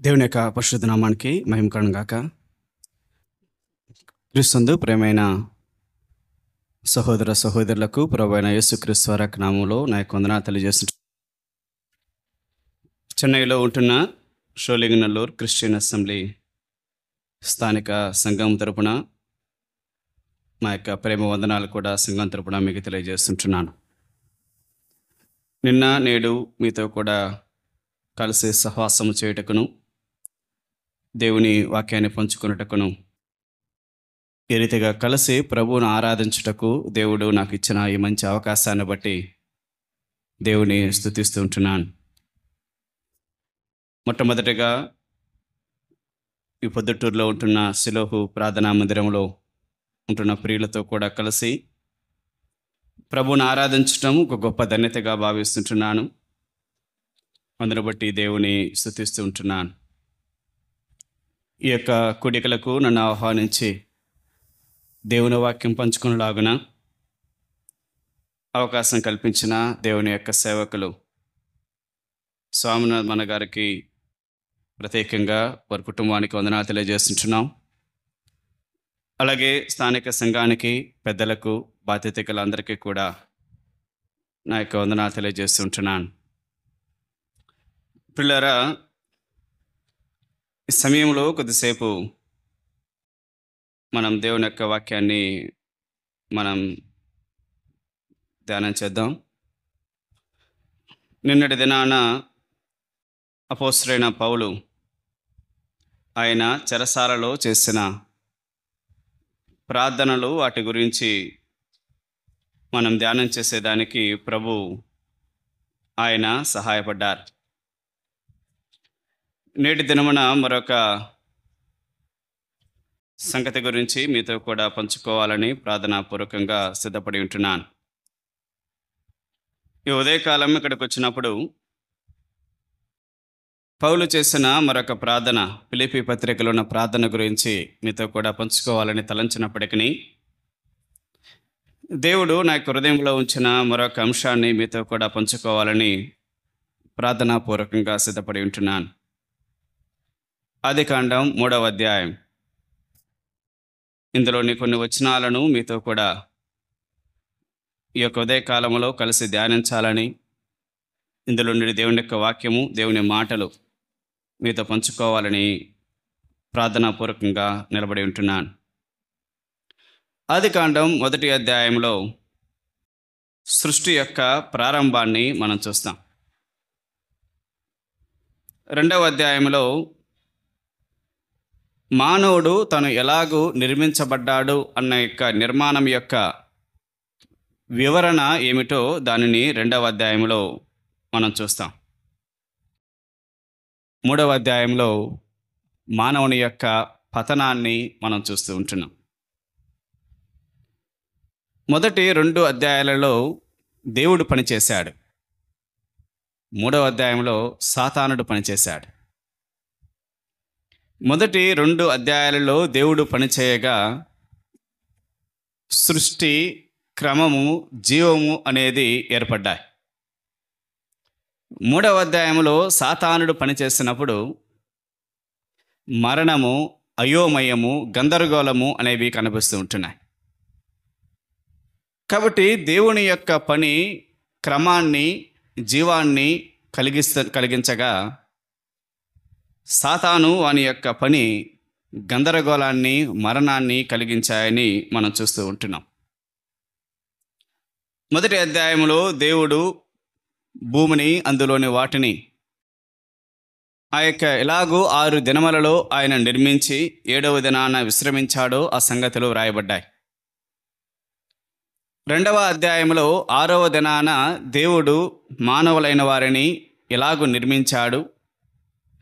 దేవుని యొక్క పరిశుద్ధ నామానికి మహిమ కలుగును గాక. క్రీస్తునందు ప్రియమైన సహోదర సహోదరులకు ప్రభువైన యేసుక్రీస్తు వారి యొక్క నామములో నా యొక్క వందనాలు తెలియజేస్తున్నాను. చెన్నైలో ఉంటున్న షోలింగనల్లూరు క్రిస్టియన్ అసెంబ్లీ స్థానిక సంఘం తరపున మా యొక్క ప్రేమ వందనాలు కూడా సంఘం తరపున మీకు తెలియజేస్తుంటున్నాను. నిన్న నేడు మీతో కూడా కలిసి సహవాసము చేయుటకును దేవుని వాక్యాన్ని పంచుకున్నటకును ఈ రీతిగా కలిసి ప్రభువును ఆరాధించుటకు దేవుడు నాకు ఇచ్చిన ఈ మంచి అవకాశాన్ని బట్టి దేవుని స్తుతిస్తూ ఉంటున్నాను. మొట్టమొదటిగా ఈ పొద్దుటూరులో ఉంటున్న సిలోహు ప్రార్థనా మందిరంలో ఉంటున్న ప్రియులతో కూడా కలిసి ప్రభువును ఆరాధించటం ఒక గొప్ప ధన్యతగా భావిస్తుంటున్నాను. అందును బట్టి దేవుని స్తుతిస్తూ ఉంటున్నాను. ఈ యొక్క కూడికలకు నన్ను ఆహ్వానించి దేవుని వాక్యం పంచుకునేలాగున అవకాశం కల్పించిన దేవుని యొక్క సేవకులు స్వామినాథ్ మన గారికి ప్రత్యేకంగా వారి కుటుంబానికి వందనాలు తెలియజేస్తుంటున్నాం. అలాగే స్థానిక సంఘానికి పెద్దలకు బాధ్యతలందరికీ కూడా నా యొక్క వందనాలు తెలియజేస్తుంటున్నాను. పిల్లరా, ఈ సమయంలో కొద్దిసేపు మనం దేవుని యొక్క వాక్యాన్ని మనం ధ్యానం చేద్దాం. నిన్నటి దినాన అపోస్తలుడైన పౌలు ఆయన చెరసాలలో చేసిన ప్రార్థనలు వాటి గురించి మనం ధ్యానం చేసేదానికి ప్రభు ఆయన సహాయపడ్డారు. నేటి దినమున మరొక సంగతి గురించి మీతో కూడా పంచుకోవాలని ప్రార్థనాపూర్వకంగా సిద్ధపడి ఉంటున్నాను. ఈ ఉదయకాలం ఇక్కడికి వచ్చినప్పుడు పౌలు చేసిన మరొక ప్రార్థన, ఫిలిప్పీ పత్రికలో ఉన్న ప్రార్థన గురించి మీతో కూడా పంచుకోవాలని తలంచినప్పటికీ దేవుడు నా హృదయంలో ఉంచిన మరొక అంశాన్ని మీతో కూడా పంచుకోవాలని ప్రార్థనాపూర్వకంగా సిద్ధపడి ఉంటున్నాను. ఆదికాండం 3వ అధ్యాయం, ఇందులోని కొన్ని వచనాలను మీతో కూడా ఈ యొక్క ఉదయకాలంలో కలిసి ధ్యానించాలని, ఇందులో నుండి దేవుని యొక్క వాక్యము, దేవుని మాటలు మీతో పంచుకోవాలని ప్రార్థనాపూర్వకంగా నిలబడి ఉంటున్నాను. ఆదికాండం 1వ అధ్యాయంలో సృష్టి యొక్క ప్రారంభాన్ని మనం చూస్తాం. 2వ అధ్యాయంలో మానవుడు తను ఎలాగూ నిర్మించబడ్డాడు అన్న యొక్క నిర్మాణం యొక్క వివరణ ఏమిటో దానిని 2వ అధ్యాయంలో మనం చూస్తాం. 3వ అధ్యాయంలో మానవుని యొక్క పతనాన్ని మనం చూస్తూ ఉంటున్నాం. మొదటి 2 అధ్యాయాలలో దేవుడు పనిచేశాడు. 3వ అధ్యాయంలో సాతానుడు పనిచేశాడు. మొదటి 2 అధ్యాయాలలో దేవుడు పనిచేయగా సృష్టి, క్రమము, జీవము అనేది ఏర్పడ్డాయి. 3వ అధ్యాయంలో సాతానుడు పనిచేసినప్పుడు మరణము, అయోమయము, గందరగోళము అనేవి కనిపిస్తూ ఉంటున్నాయి. కాబట్టి దేవుని యొక్క పని క్రమాన్ని, జీవాన్ని కలిగించగా సాతాను వాని యొక్క పని గందరగోళాన్ని, మరణాన్ని కలిగించాయని మనం చూస్తూ ఉంటున్నాం. మొదటి అధ్యాయంలో దేవుడు భూమిని, అందులోని వాటిని ఆ యొక్క ఎలాగూ 6 దినములలో ఆయన నిర్మించి 7వ దినాన విశ్రమించాడో ఆ సంగతులు వ్రాయబడ్డాయి. 2వ అధ్యాయంలో 6వ దినాన దేవుడు మానవులైన వారిని ఎలాగూ నిర్మించాడు,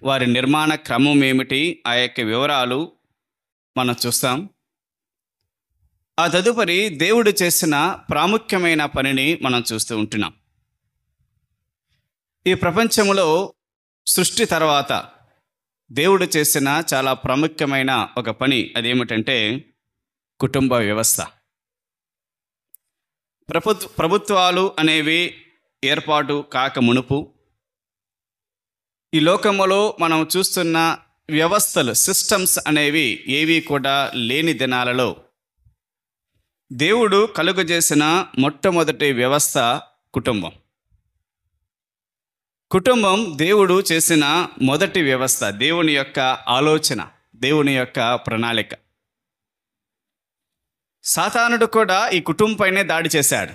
వారి నిర్మాణ క్రమం ఏమిటి, ఆ యొక్క వివరాలు మనం చూస్తాం. ఆ తదుపరి దేవుడు చేసిన ప్రాముఖ్యమైన పనిని మనం చూస్తూ ఉంటున్నాం. ఈ ప్రపంచంలో సృష్టి తర్వాత దేవుడు చేసిన చాలా ప్రాముఖ్యమైన ఒక పని, అదేమిటంటే కుటుంబ వ్యవస్థ. ప్రభుత్వాలు అనేవి ఏర్పాటు కాక మునుపు ఈ లోకములో మనం చూస్తున్న వ్యవస్థలు, సిస్టమ్స్ అనేవి ఏవి కూడా లేని దినాలలో దేవుడు కలుగజేసిన మొట్టమొదటి వ్యవస్థ కుటుంబం. కుటుంబం దేవుడు చేసిన మొదటి వ్యవస్థ, దేవుని యొక్క ఆలోచన, దేవుని యొక్క ప్రణాళిక. సాతానుడు కూడా ఈ కుటుంబంపైనే దాడి చేశాడు.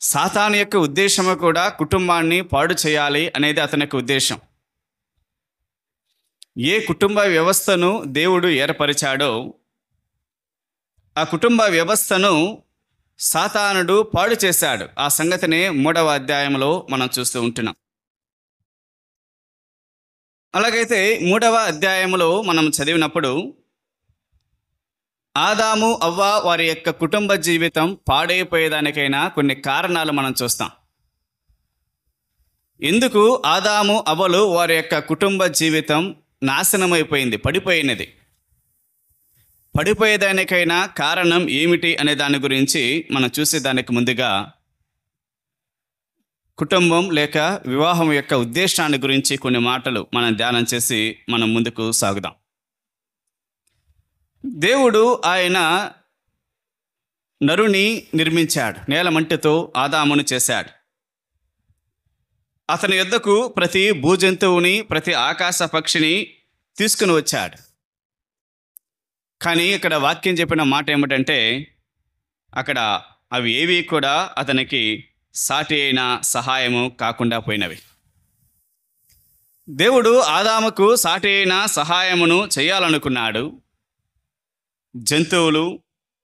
సాతాను యొక్క ఉద్దేశము కూడా కుటుంబాన్ని పాడు చేయాలి అనేది అతని యొక్క ఉద్దేశం. ఏ కుటుంబ వ్యవస్థను దేవుడు ఏర్పరిచాడో ఆ కుటుంబ వ్యవస్థను సాతానుడు పాడు చేశాడు. ఆ సంగతిని 3వ అధ్యాయంలో మనం చూస్తూ ఉంటున్నాం. అలాగైతే 3వ అధ్యాయంలో మనం చదివినప్పుడు ఆదాము అవ్వ వారి యొక్క కుటుంబ జీవితం పాడైపోయేదానికైనా కొన్ని కారణాలు మనం చూస్తాం. ఎందుకు ఆదాము అవ్వలు వారి యొక్క కుటుంబ జీవితం నాశనమైపోయింది, పడిపోయినది, పడిపోయేదానికైనా కారణం ఏమిటి అనే దాని గురించి మనం చూసేదానికి ముందుగా కుటుంబం లేక వివాహం యొక్క ఉద్దేశాన్ని గురించి కొన్ని మాటలు మనం ధ్యానం చేసి మనం ముందుకు సాగుదాం. దేవుడు ఆయన నరుని నిర్మించాడు, నేలమంటితో ఆదామును చేశాడు. అతని యొద్దకు ప్రతి భూజంతువుని, ప్రతి ఆకాశ పక్షిని తీసుకుని వచ్చాడు. కానీ ఇక్కడ వాక్యం చెప్పిన మాట ఏమిటంటే అక్కడ అవి ఏవి కూడా అతనికి సాటి అయిన సహాయము కాకుండా పోయినవి. దేవుడు ఆదాముకు సాటి అయిన సహాయమును చేయాలనుకున్నాడు. జంతువులు,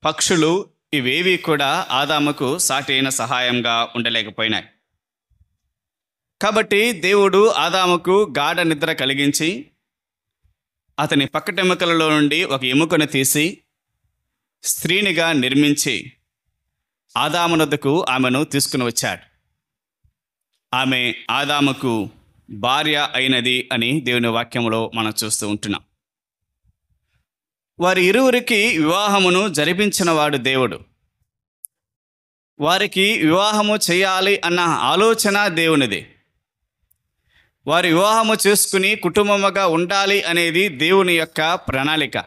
పక్షులు ఇవేవి కూడా ఆదాముకు సాటి అయిన సహాయంగా ఉండలేకపోయినాయి. కాబట్టి దేవుడు ఆదాముకు గాఢ నిద్ర కలిగించి అతని పక్కటెముకలలో నుండి ఒక ఎముకను తీసి స్త్రీనిగా నిర్మించి ఆదామునొద్దకు ఆమెను తీసుకుని వచ్చాడు. ఆమె ఆదాముకు భార్య అయినది అని దేవుని వాక్యములో మనం చూస్తూ ఉంటున్నాం. వారి ఇరువురికి వివాహమును జరిపించిన వాడు దేవుడు. వారికి వివాహము చేయాలి అన్న ఆలోచన దేవునిది. వారి వివాహము చేసుకుని కుటుంబముగా ఉండాలి అనేది దేవుని యొక్క ప్రణాళిక.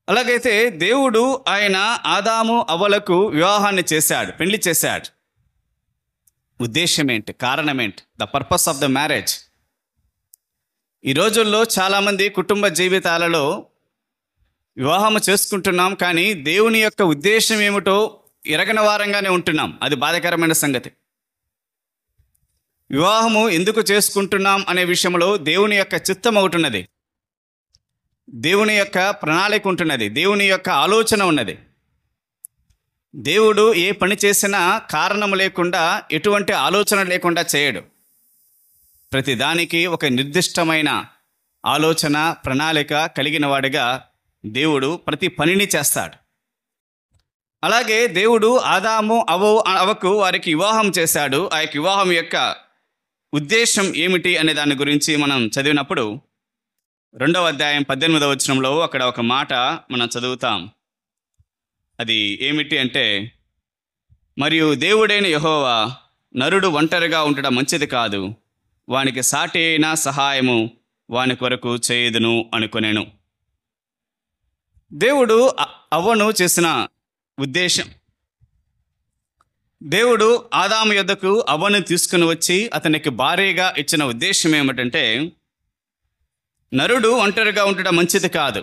అలాగైతే దేవుడు ఆయన ఆదాము అవ్వలకు వివాహాన్ని చేశాడు, పెళ్లి చేశాడు. ఉద్దేశం ఏంటి? కారణం ఏంటి? The purpose of the marriage. ఈ రోజుల్లో చాలామంది కుటుంబ జీవితాలలో వివాహము చేసుకుంటున్నాం, కానీ దేవుని యొక్క ఉద్దేశం ఏమిటో ఎరగని వారంగానే ఉంటున్నాం. అది బాధాకరమైన సంగతి. వివాహము ఎందుకు చేసుకుంటున్నాం అనే విషయంలో దేవుని యొక్క చిత్తం అవుతున్నది, దేవుని యొక్క ప్రణాళిక ఉంటున్నది, దేవుని యొక్క ఆలోచన ఉన్నది. దేవుడు ఏ పని చేసినా కారణం లేకుండా, ఎటువంటి ఆలోచన లేకుండా చేయడు. ప్రతిదానికి ఒక నిర్దిష్టమైన ఆలోచన, ప్రణాళిక కలిగిన వాడిగా దేవుడు ప్రతి పనిని చేస్తాడు. అలాగే దేవుడు ఆదాము అవ్వకు వారికి వివాహం చేశాడు. ఆ యొక్క వివాహం యొక్క ఉద్దేశం ఏమిటి అనే దాని గురించి మనం చదివినప్పుడు 2వ అధ్యాయం 18వ వచనంలో అక్కడ ఒక మాట మనం చదువుతాం. అది ఏమిటి అంటే, మరియు దేవుడైన యెహోవా నరుడు ఒంటరిగా ఉండడం మంచిది కాదు, వానికి సాటి అయిన సహాయము వాని కొరకు చేయుదును అనుకొనెను. దేవుడు అవ్వను చేసిన ఉద్దేశం, దేవుడు ఆదాము యొద్దకు అవ్వను తీసుకుని వచ్చి అతనికి భార్యగా ఇచ్చిన ఉద్దేశం ఏమిటంటే, నరుడు ఒంటరిగా ఉండడం మంచిది కాదు,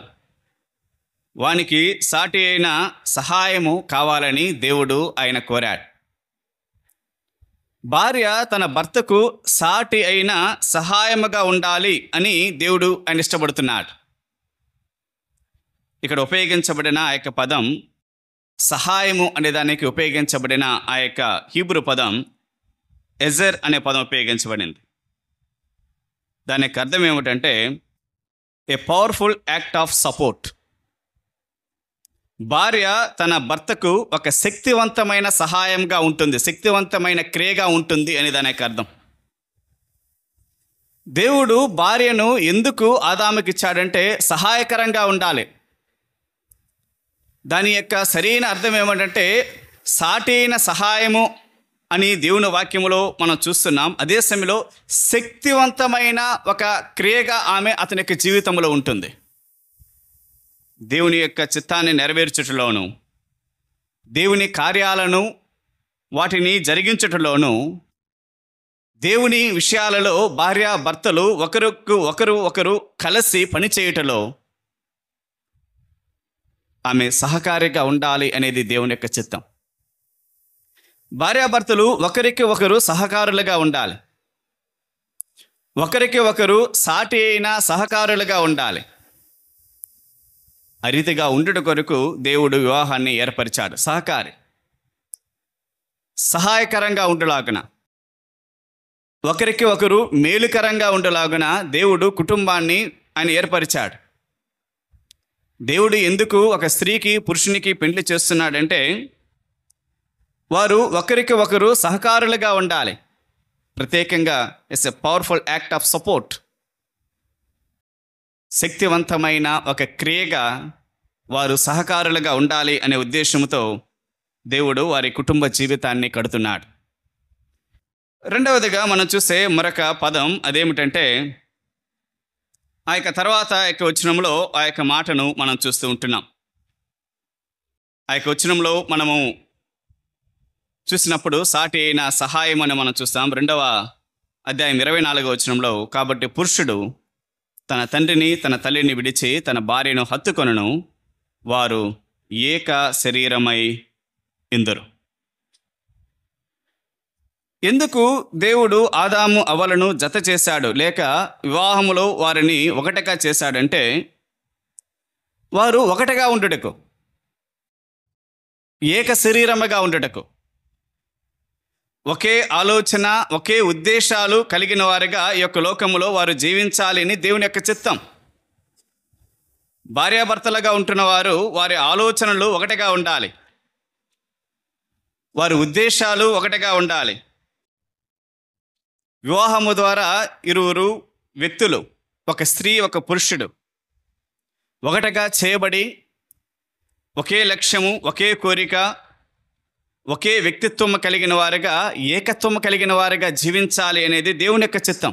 వానికి సాటి అయిన సహాయము కావాలని దేవుడు ఆయన కోరాడు. భార్య తన భర్తకు సాటి అయిన సహాయముగా ఉండాలి అని దేవుడు ఆయన ఇష్టపడుతున్నాడు. ఇక్కడ ఉపయోగించబడిన ఆ యొక్క పదం, సహాయము అనే దానికి ఉపయోగించబడిన ఆ యొక్క హీబ్రూ పదం ఎజర్ అనే పదం ఉపయోగించబడింది. దానికి అర్థం ఏమిటంటే a powerful act of support. భార్య తన భర్తకు ఒక శక్తివంతమైన సహాయంగా ఉంటుంది, శక్తివంతమైన క్రియగా ఉంటుంది అని దానికి అర్థం. దేవుడు భార్యను ఎందుకు ఆదాముకి ఇచ్చాడంటే సహాయకరంగా ఉండాలి. దాని యొక్క సరైన అర్థం ఏమిటంటే సాటి అయిన సహాయము అని దేవుని వాక్యములో మనం చూస్తున్నాం. అదే సమయంలో శక్తివంతమైన ఒక క్రియగా ఆమె అతని యొక్క జీవితంలో ఉంటుంది. దేవుని యొక్క చిత్తాన్ని నెరవేర్చుటలోను, దేవుని కార్యాలను వాటిని జరిగించుటలోను, దేవుని విషయాలలో భార్యాభర్తలు ఒకరు కలిసి పనిచేయుటలో ఆమె సహకారిగా ఉండాలి అనేది దేవుని యొక్క చిత్తం. భార్యాభర్తలు ఒకరికి ఒకరు సహకారులుగా ఉండాలి, ఒకరికి ఒకరు సాటి అయిన సహకారులుగా ఉండాలి. ఆ రీతిగా ఉండుట కొరకు దేవుడు వివాహాన్ని ఏర్పరిచాడు. సహాయకరంగా ఉండులాగున, ఒకరికి ఒకరు మేలుకరంగా ఉండులాగున దేవుడు కుటుంబాన్ని ఆయన ఏర్పరిచాడు. దేవుడు ఎందుకు ఒక స్త్రీకి పురుషునికి పెండ్లి చేస్తున్నాడంటే వారు ఒకరికి ఒకరు సహకారులుగా ఉండాలి. ప్రత్యేకంగా it's a powerful act of support. శక్తివంతమైన ఒక క్రియగా వారు సహకారులుగా ఉండాలి అనే ఉద్దేశంతో దేవుడు వారి కుటుంబ జీవితాన్ని కడుతున్నాడు. రెండవదిగా మనం చూసే మరొక పదం అదేమిటంటే ఆ యొక్క తర్వాత యొక్క వచనంలో ఆ యొక్క మాటను మనం చూస్తూ ఉంటున్నాం. ఆ యొక్క వచనంలో మనము చూసినప్పుడు సాటి అయిన సహాయం అని మనం చూస్తాం. 2వ అధ్యాయం 24వ వచనంలో, కాబట్టి పురుషుడు తన తండ్రిని తన తల్లిని విడిచి తన భార్యను హత్తుకొనును, వారు ఏక శరీరమై ఇందురు. ఎందుకు దేవుడు ఆదాము అవ్వలను జత చేశాడు, లేక వివాహములో వారిని ఒకటిగా చేశాడంటే వారు ఒకటిగా ఉండుటకు, ఏక శరీరముగా ఉండుటకు, ఒకే ఆలోచన ఒకే ఉద్దేశాలు కలిగిన వారిగా ఈ యొక్క లోకములో వారు జీవించాలి అని దేవుని యొక్క చిత్తం. భార్యాభర్తలుగా ఉంటున్న వారు వారి ఆలోచనలు ఒకటిగా ఉండాలి, వారి ఉద్దేశాలు ఒకటిగా ఉండాలి. వివాహము ద్వారా ఇరువురు వ్యక్తులు, ఒక స్త్రీ ఒక పురుషుడు ఒకటిగా చేయబడి ఒకే లక్ష్యము, ఒకే కోరిక, ఒకే వ్యక్తిత్వం కలిగిన వారుగా, ఏకత్వం కలిగిన వారుగా జీవించాలి అనేది దేవుని యొక్క చిత్తం.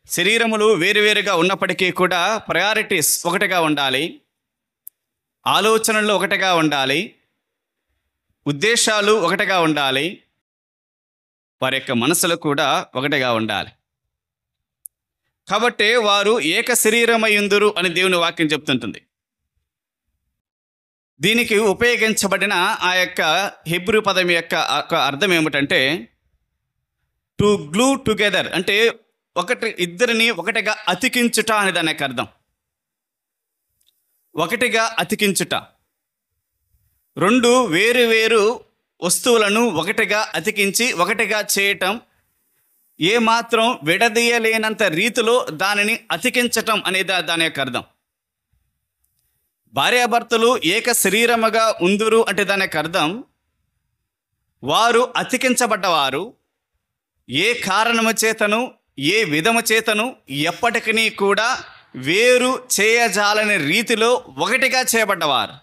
శరీరములు వేరువేరుగా ఉన్నప్పటికీ కూడా ప్రయారిటీస్ ఒకటిగా ఉండాలి, ఆలోచనలు ఒకటిగా ఉండాలి, ఉద్దేశాలు ఒకటిగా ఉండాలి, వారి యొక్క మనసులు కూడా ఒకటిగా ఉండాలి. కాబట్టి వారు ఏక శరీరమయుందురు అని దేవుని వాక్యం చెప్తుంటుంది. దీనికి ఉపయోగించబడిన ఆ యొక్క హెబ్రూ పదం యొక్క అర్థం ఏమిటంటే టు గ్లూ టుగెదర్, అంటే ఇద్దరిని ఒకటిగా అతికించుట అనే దాని యొక్క అర్థం. ఒకటిగా అతికించుట, రెండు వేరు వేరు వస్తువులను ఒకటిగా అతికించి ఒకటిగా చేయటం, ఏమాత్రం విడదీయలేనంత రీతిలో దానిని అతికించటం అనేది దాని యొక్క అర్థం. భార్యాభర్తలు ఏక శరీరముగా ఉందురు అంటే దాని యొక్క అర్థం వారు అతికించబడ్డవారు, ఏ కారణము చేతను ఏ విధము చేతను ఎప్పటికీ కూడా వేరు చేయజాలని రీతిలో ఒకటిగా చేయబడ్డవారు.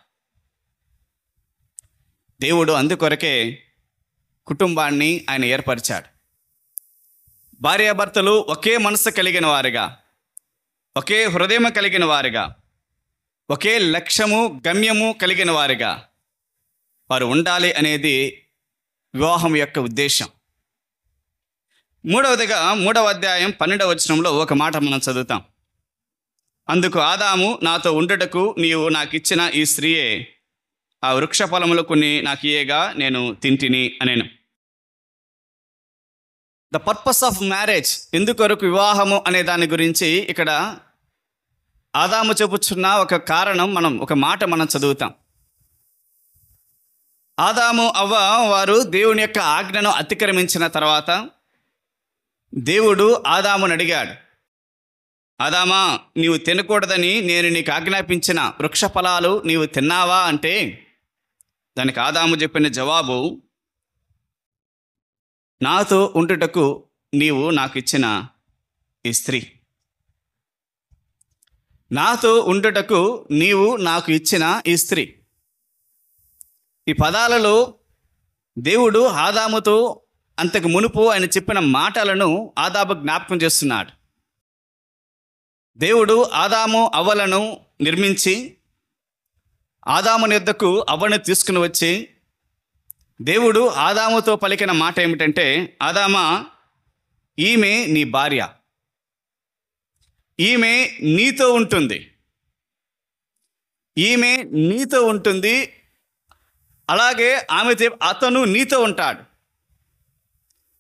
దేవుడు అందుకొరకే కుటుంబాన్ని ఆయన ఏర్పరిచాడు. భార్యాభర్తలు ఒకే మనసు కలిగిన వారుగా, ఒకే హృదయం కలిగిన వారుగా, ఒకే లక్ష్యము గమ్యము కలిగిన వారుగా వారు ఉండాలి అనేది వివాహం యొక్క ఉద్దేశం. మూడవదిగా 3వ అధ్యాయం 12వ వచనంలో ఒక మాట మనం చదువుతాం. అందుకు ఆదాము, నాతో ఉండుటకు నీవు నాకు ఇచ్చిన ఈ స్త్రీయే ఆ వృక్ష ఫలములు కొన్ని నాకు ఇయ్యగా నేను తింటిని అనేను. ద పర్పస్ ఆఫ్ మ్యారేజ్, ఎందుకొరకు వివాహము అనే దాని గురించి ఇక్కడ ఆదాము చెప్పుచున్న ఒక కారణం, ఒక మాట మనం చదువుతాం. ఆదాము అవ్వ వారు దేవుని యొక్క ఆజ్ఞను అతిక్రమించిన తర్వాత దేవుడు ఆదామును అడిగాడు, ఆదామా, నీవు తినకూడదని నేను నీకు ఆజ్ఞాపించిన వృక్ష ఫలాలు నీవు తిన్నావా అంటే దానికి ఆదాము చెప్పిన జవాబు, నాతో ఉండుటకు నీవు నాకు ఇచ్చిన ఈ స్త్రీ, నాతో ఉండుటకు నీవు నాకు ఇచ్చిన ఈ స్త్రీ. ఈ పదాలలో దేవుడు ఆదాముతో అంతకు మునుపు ఆయన చెప్పిన మాటలను ఆదాము జ్ఞాపకం చేస్తున్నాడు. దేవుడు ఆదాము అవ్వలను నిర్మించి ఆదాము యొద్దకు అవ్వను తీసుకుని వచ్చి దేవుడు ఆదాముతో పలికిన మాట ఏమిటంటే, ఆదామా, ఈమె నీ భార్య, ఈమె నీతో ఉంటుంది, ఈమె నీతో ఉంటుంది, అలాగే అతను నీతో ఉంటాడు,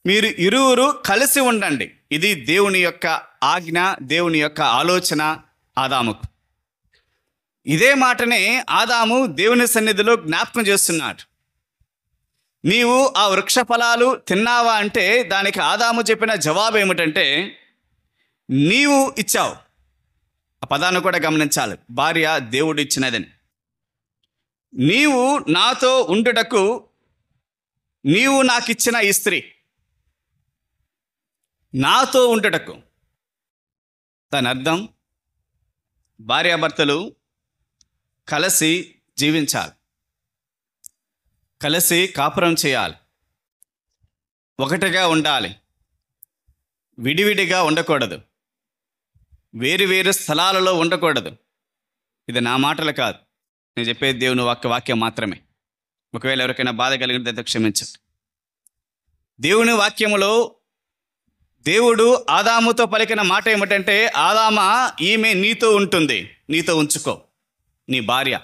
మీరు ఇరువురు కలిసి ఉండండి. ఇది దేవుని యొక్క ఆజ్ఞ, దేవుని యొక్క ఆలోచన ఆదాముకు. ఇదే మాటనే ఆదాము దేవుని సన్నిధిలో జ్ఞాపకం చేస్తున్నాడు. నీవు ఆ వృక్ష ఫలాలు తిన్నావా అంటే దానికి ఆదాము చెప్పిన జవాబు ఏమిటంటే, నీవు ఇచ్చావు. ఆ పదాన్ని కూడా గమనించాలి, భార్య దేవుడు ఇచ్చినదని. నీవు నాతో ఉండుటకు నీవు నాకు ఇచ్చిన ఈ స్త్రీ, నాతో ఉండుటకు. దాని అర్థం భార్యాభర్తలు కలిసి జీవించాలి, కలిసి కాపురం చేయాలి, ఒకటిగా ఉండాలి, విడివిడిగా ఉండకూడదు, వేరు వేరు స్థలాలలో ఉండకూడదు. ఇది నా మాటలు కాదు, నేను చెప్పేది దేవుని వాక్యం మాత్రమే. ఒకవేళ ఎవరికైనా బాధ కలిగినట్లయితే క్షమించండి. దేవుని వాక్యములో దేవుడు ఆదాముతో పలికిన మాట ఏమిటంటే, ఆదామా, ఈమె నీతో ఉంటుంది, నీతో ఉంచుకో, నీ భార్య.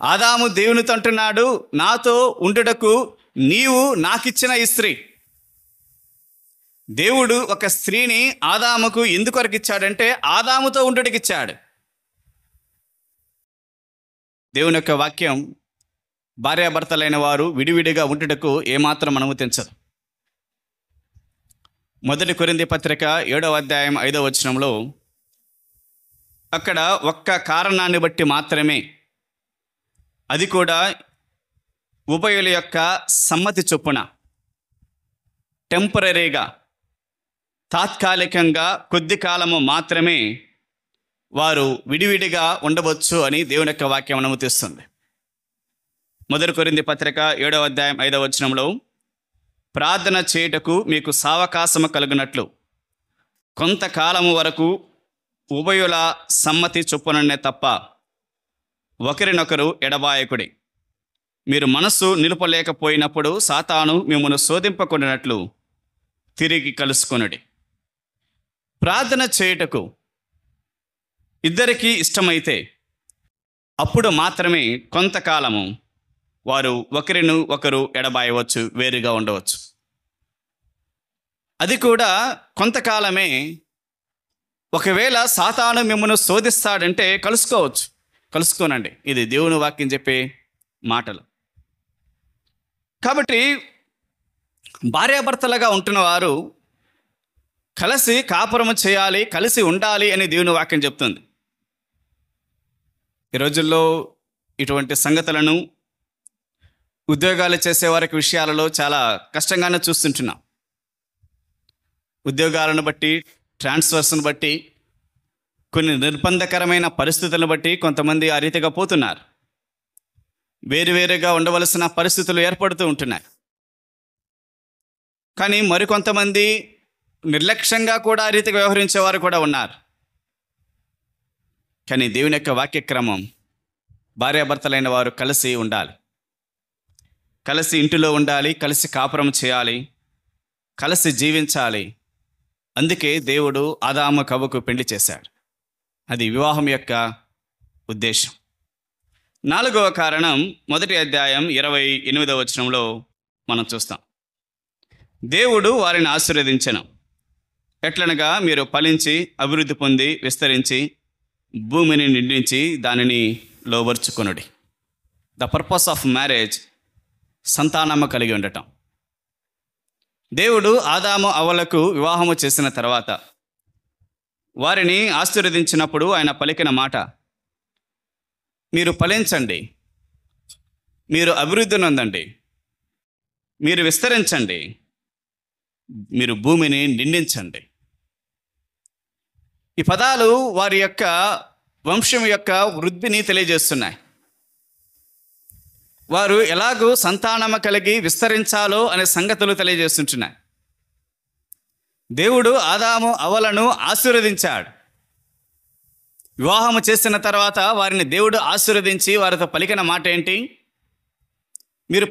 ఆదాము దేవునితో అంటున్నాడు, నాతో ఉండుటకు నీవు నాకిచ్చిన ఈ స్త్రీ. దేవుడు ఒక స్త్రీని ఆదాముకు ఎందుకొరకు ఇచ్చాడంటే ఆదాముతో ఉండుటకి ఇచ్చాడు. దేవుని యొక్క వాక్యం భార్యాభర్తలైన వారు విడివిడిగా ఉండుటకు ఏమాత్రం అనుమతించదు. 1 కొరింథీ పత్రిక 7వ అధ్యాయం 5వ వచనంలో అక్కడ ఒక్క కారణాన్ని బట్టి మాత్రమే, అది కూడా ఉభయుల యొక్క సమ్మతి చొప్పున, టెంపరీగా, తాత్కాలికంగా కొద్ది కాలము మాత్రమే వారు విడివిడిగా ఉండవచ్చు అని దేవుని యొక్క వాక్యం అనుమతిస్తుంది. 1 కొరింథీ పత్రిక 7వ అధ్యాయం 5వ వచనంలో, ప్రార్థన చేయుటకు మీకు సావకాశము కలుగునట్లు కొంతకాలము వరకు ఉభయుల సమ్మతి చొప్పుననే తప్ప ఒకరినొకరు ఎడబాయకుడి. మీరు మనస్సు నిలుపలేకపోయినప్పుడు సాతాను మిమ్మల్ని శోధింపకుండానట్లు తిరిగి కలుసుకొనుడి. ప్రార్థన చేయుటకు ఇద్దరికీ ఇష్టమైతే అప్పుడు మాత్రమే కొంతకాలము వారు ఒకరిని ఒకరు ఎడబాయవచ్చు, వేరుగా ఉండవచ్చు. అది కూడా కొంతకాలమే. ఒకవేళ సాతాను మిమ్మల్ని శోధిస్తాడంటే కలుసుకోనండి. ఇది దేవుని వాక్యం చెప్పే మాటలు. కాబట్టి భార్యాభర్తలుగా ఉంటున్న వారు కలిసి కాపురము చేయాలి, కలిసి ఉండాలి అని దేవుని వాక్యం చెప్తుంది. ఈ రోజుల్లో ఇటువంటి సంగతులను ఉద్యోగాలు చేసే వారికి విషయాలలో చాలా కష్టంగానే చూస్తుంటున్నాం. ఉద్యోగాలను బట్టి, ట్రాన్స్ఫర్స్ను బట్టి, కొన్ని నిర్బంధకరమైన పరిస్థితులను బట్టి కొంతమంది ఆ రీతిగా పోతున్నారు. వేరువేరుగా ఉండవలసిన పరిస్థితులు ఏర్పడుతూ ఉంటున్నాయి. కానీ మరికొంతమంది నిర్లక్ష్యంగా కూడా ఆ రీతిగా వ్యవహరించేవారు కూడా ఉన్నారు. కానీ దేవుని యొక్క వాక్యక్రమం భార్యాభర్తలైన వారు కలిసి ఉండాలి, కలిసి ఇంటిలో ఉండాలి, కలిసి కాపురం చేయాలి, కలిసి జీవించాలి. అందుకే దేవుడు ఆదాము హవ్వకు పెళ్లి చేశాడు. అది వివాహం యొక్క ఉద్దేశం. 4వ కారణం 1 అధ్యాయం 28వ వచనంలో మనం చూస్తాం. దేవుడు వారిని ఆశీర్వదించెను. ఎట్లనగా, మీరు ఫలించి అభివృద్ధి పొంది విస్తరించి భూమిని నిండించి దానిని లోబర్చుకొనుడి. ద పర్పస్ ఆఫ్ మ్యారేజ్ సంతానము కలిగి ఉండటం. దేవుడు ఆదాము అవ్వలకు వివాహము చేసిన తర్వాత వారిని ఆశీర్వదించినప్పుడు ఆయన పలికిన మాట, మీరు ఫలించండి, మీరు అభివృద్ధి నొందండి, మీరు విస్తరించండి, మీరు భూమిని నిండించండి. ఈ పదాలు వారి యొక్క వంశం యొక్క వృద్ధిని తెలియజేస్తున్నాయి. వారు ఎలాగూ సంతానము కలిగి విస్తరించాలో అనే సంగతులు తెలియజేస్తుంటున్నాయి. దేవుడు ఆదాము అవ్వలను ఆశీర్వదించాడు. వివాహము చేసిన తర్వాత వారిని దేవుడు ఆశీర్వదించి వారితో పలికిన మాట ఏంటి? మీరు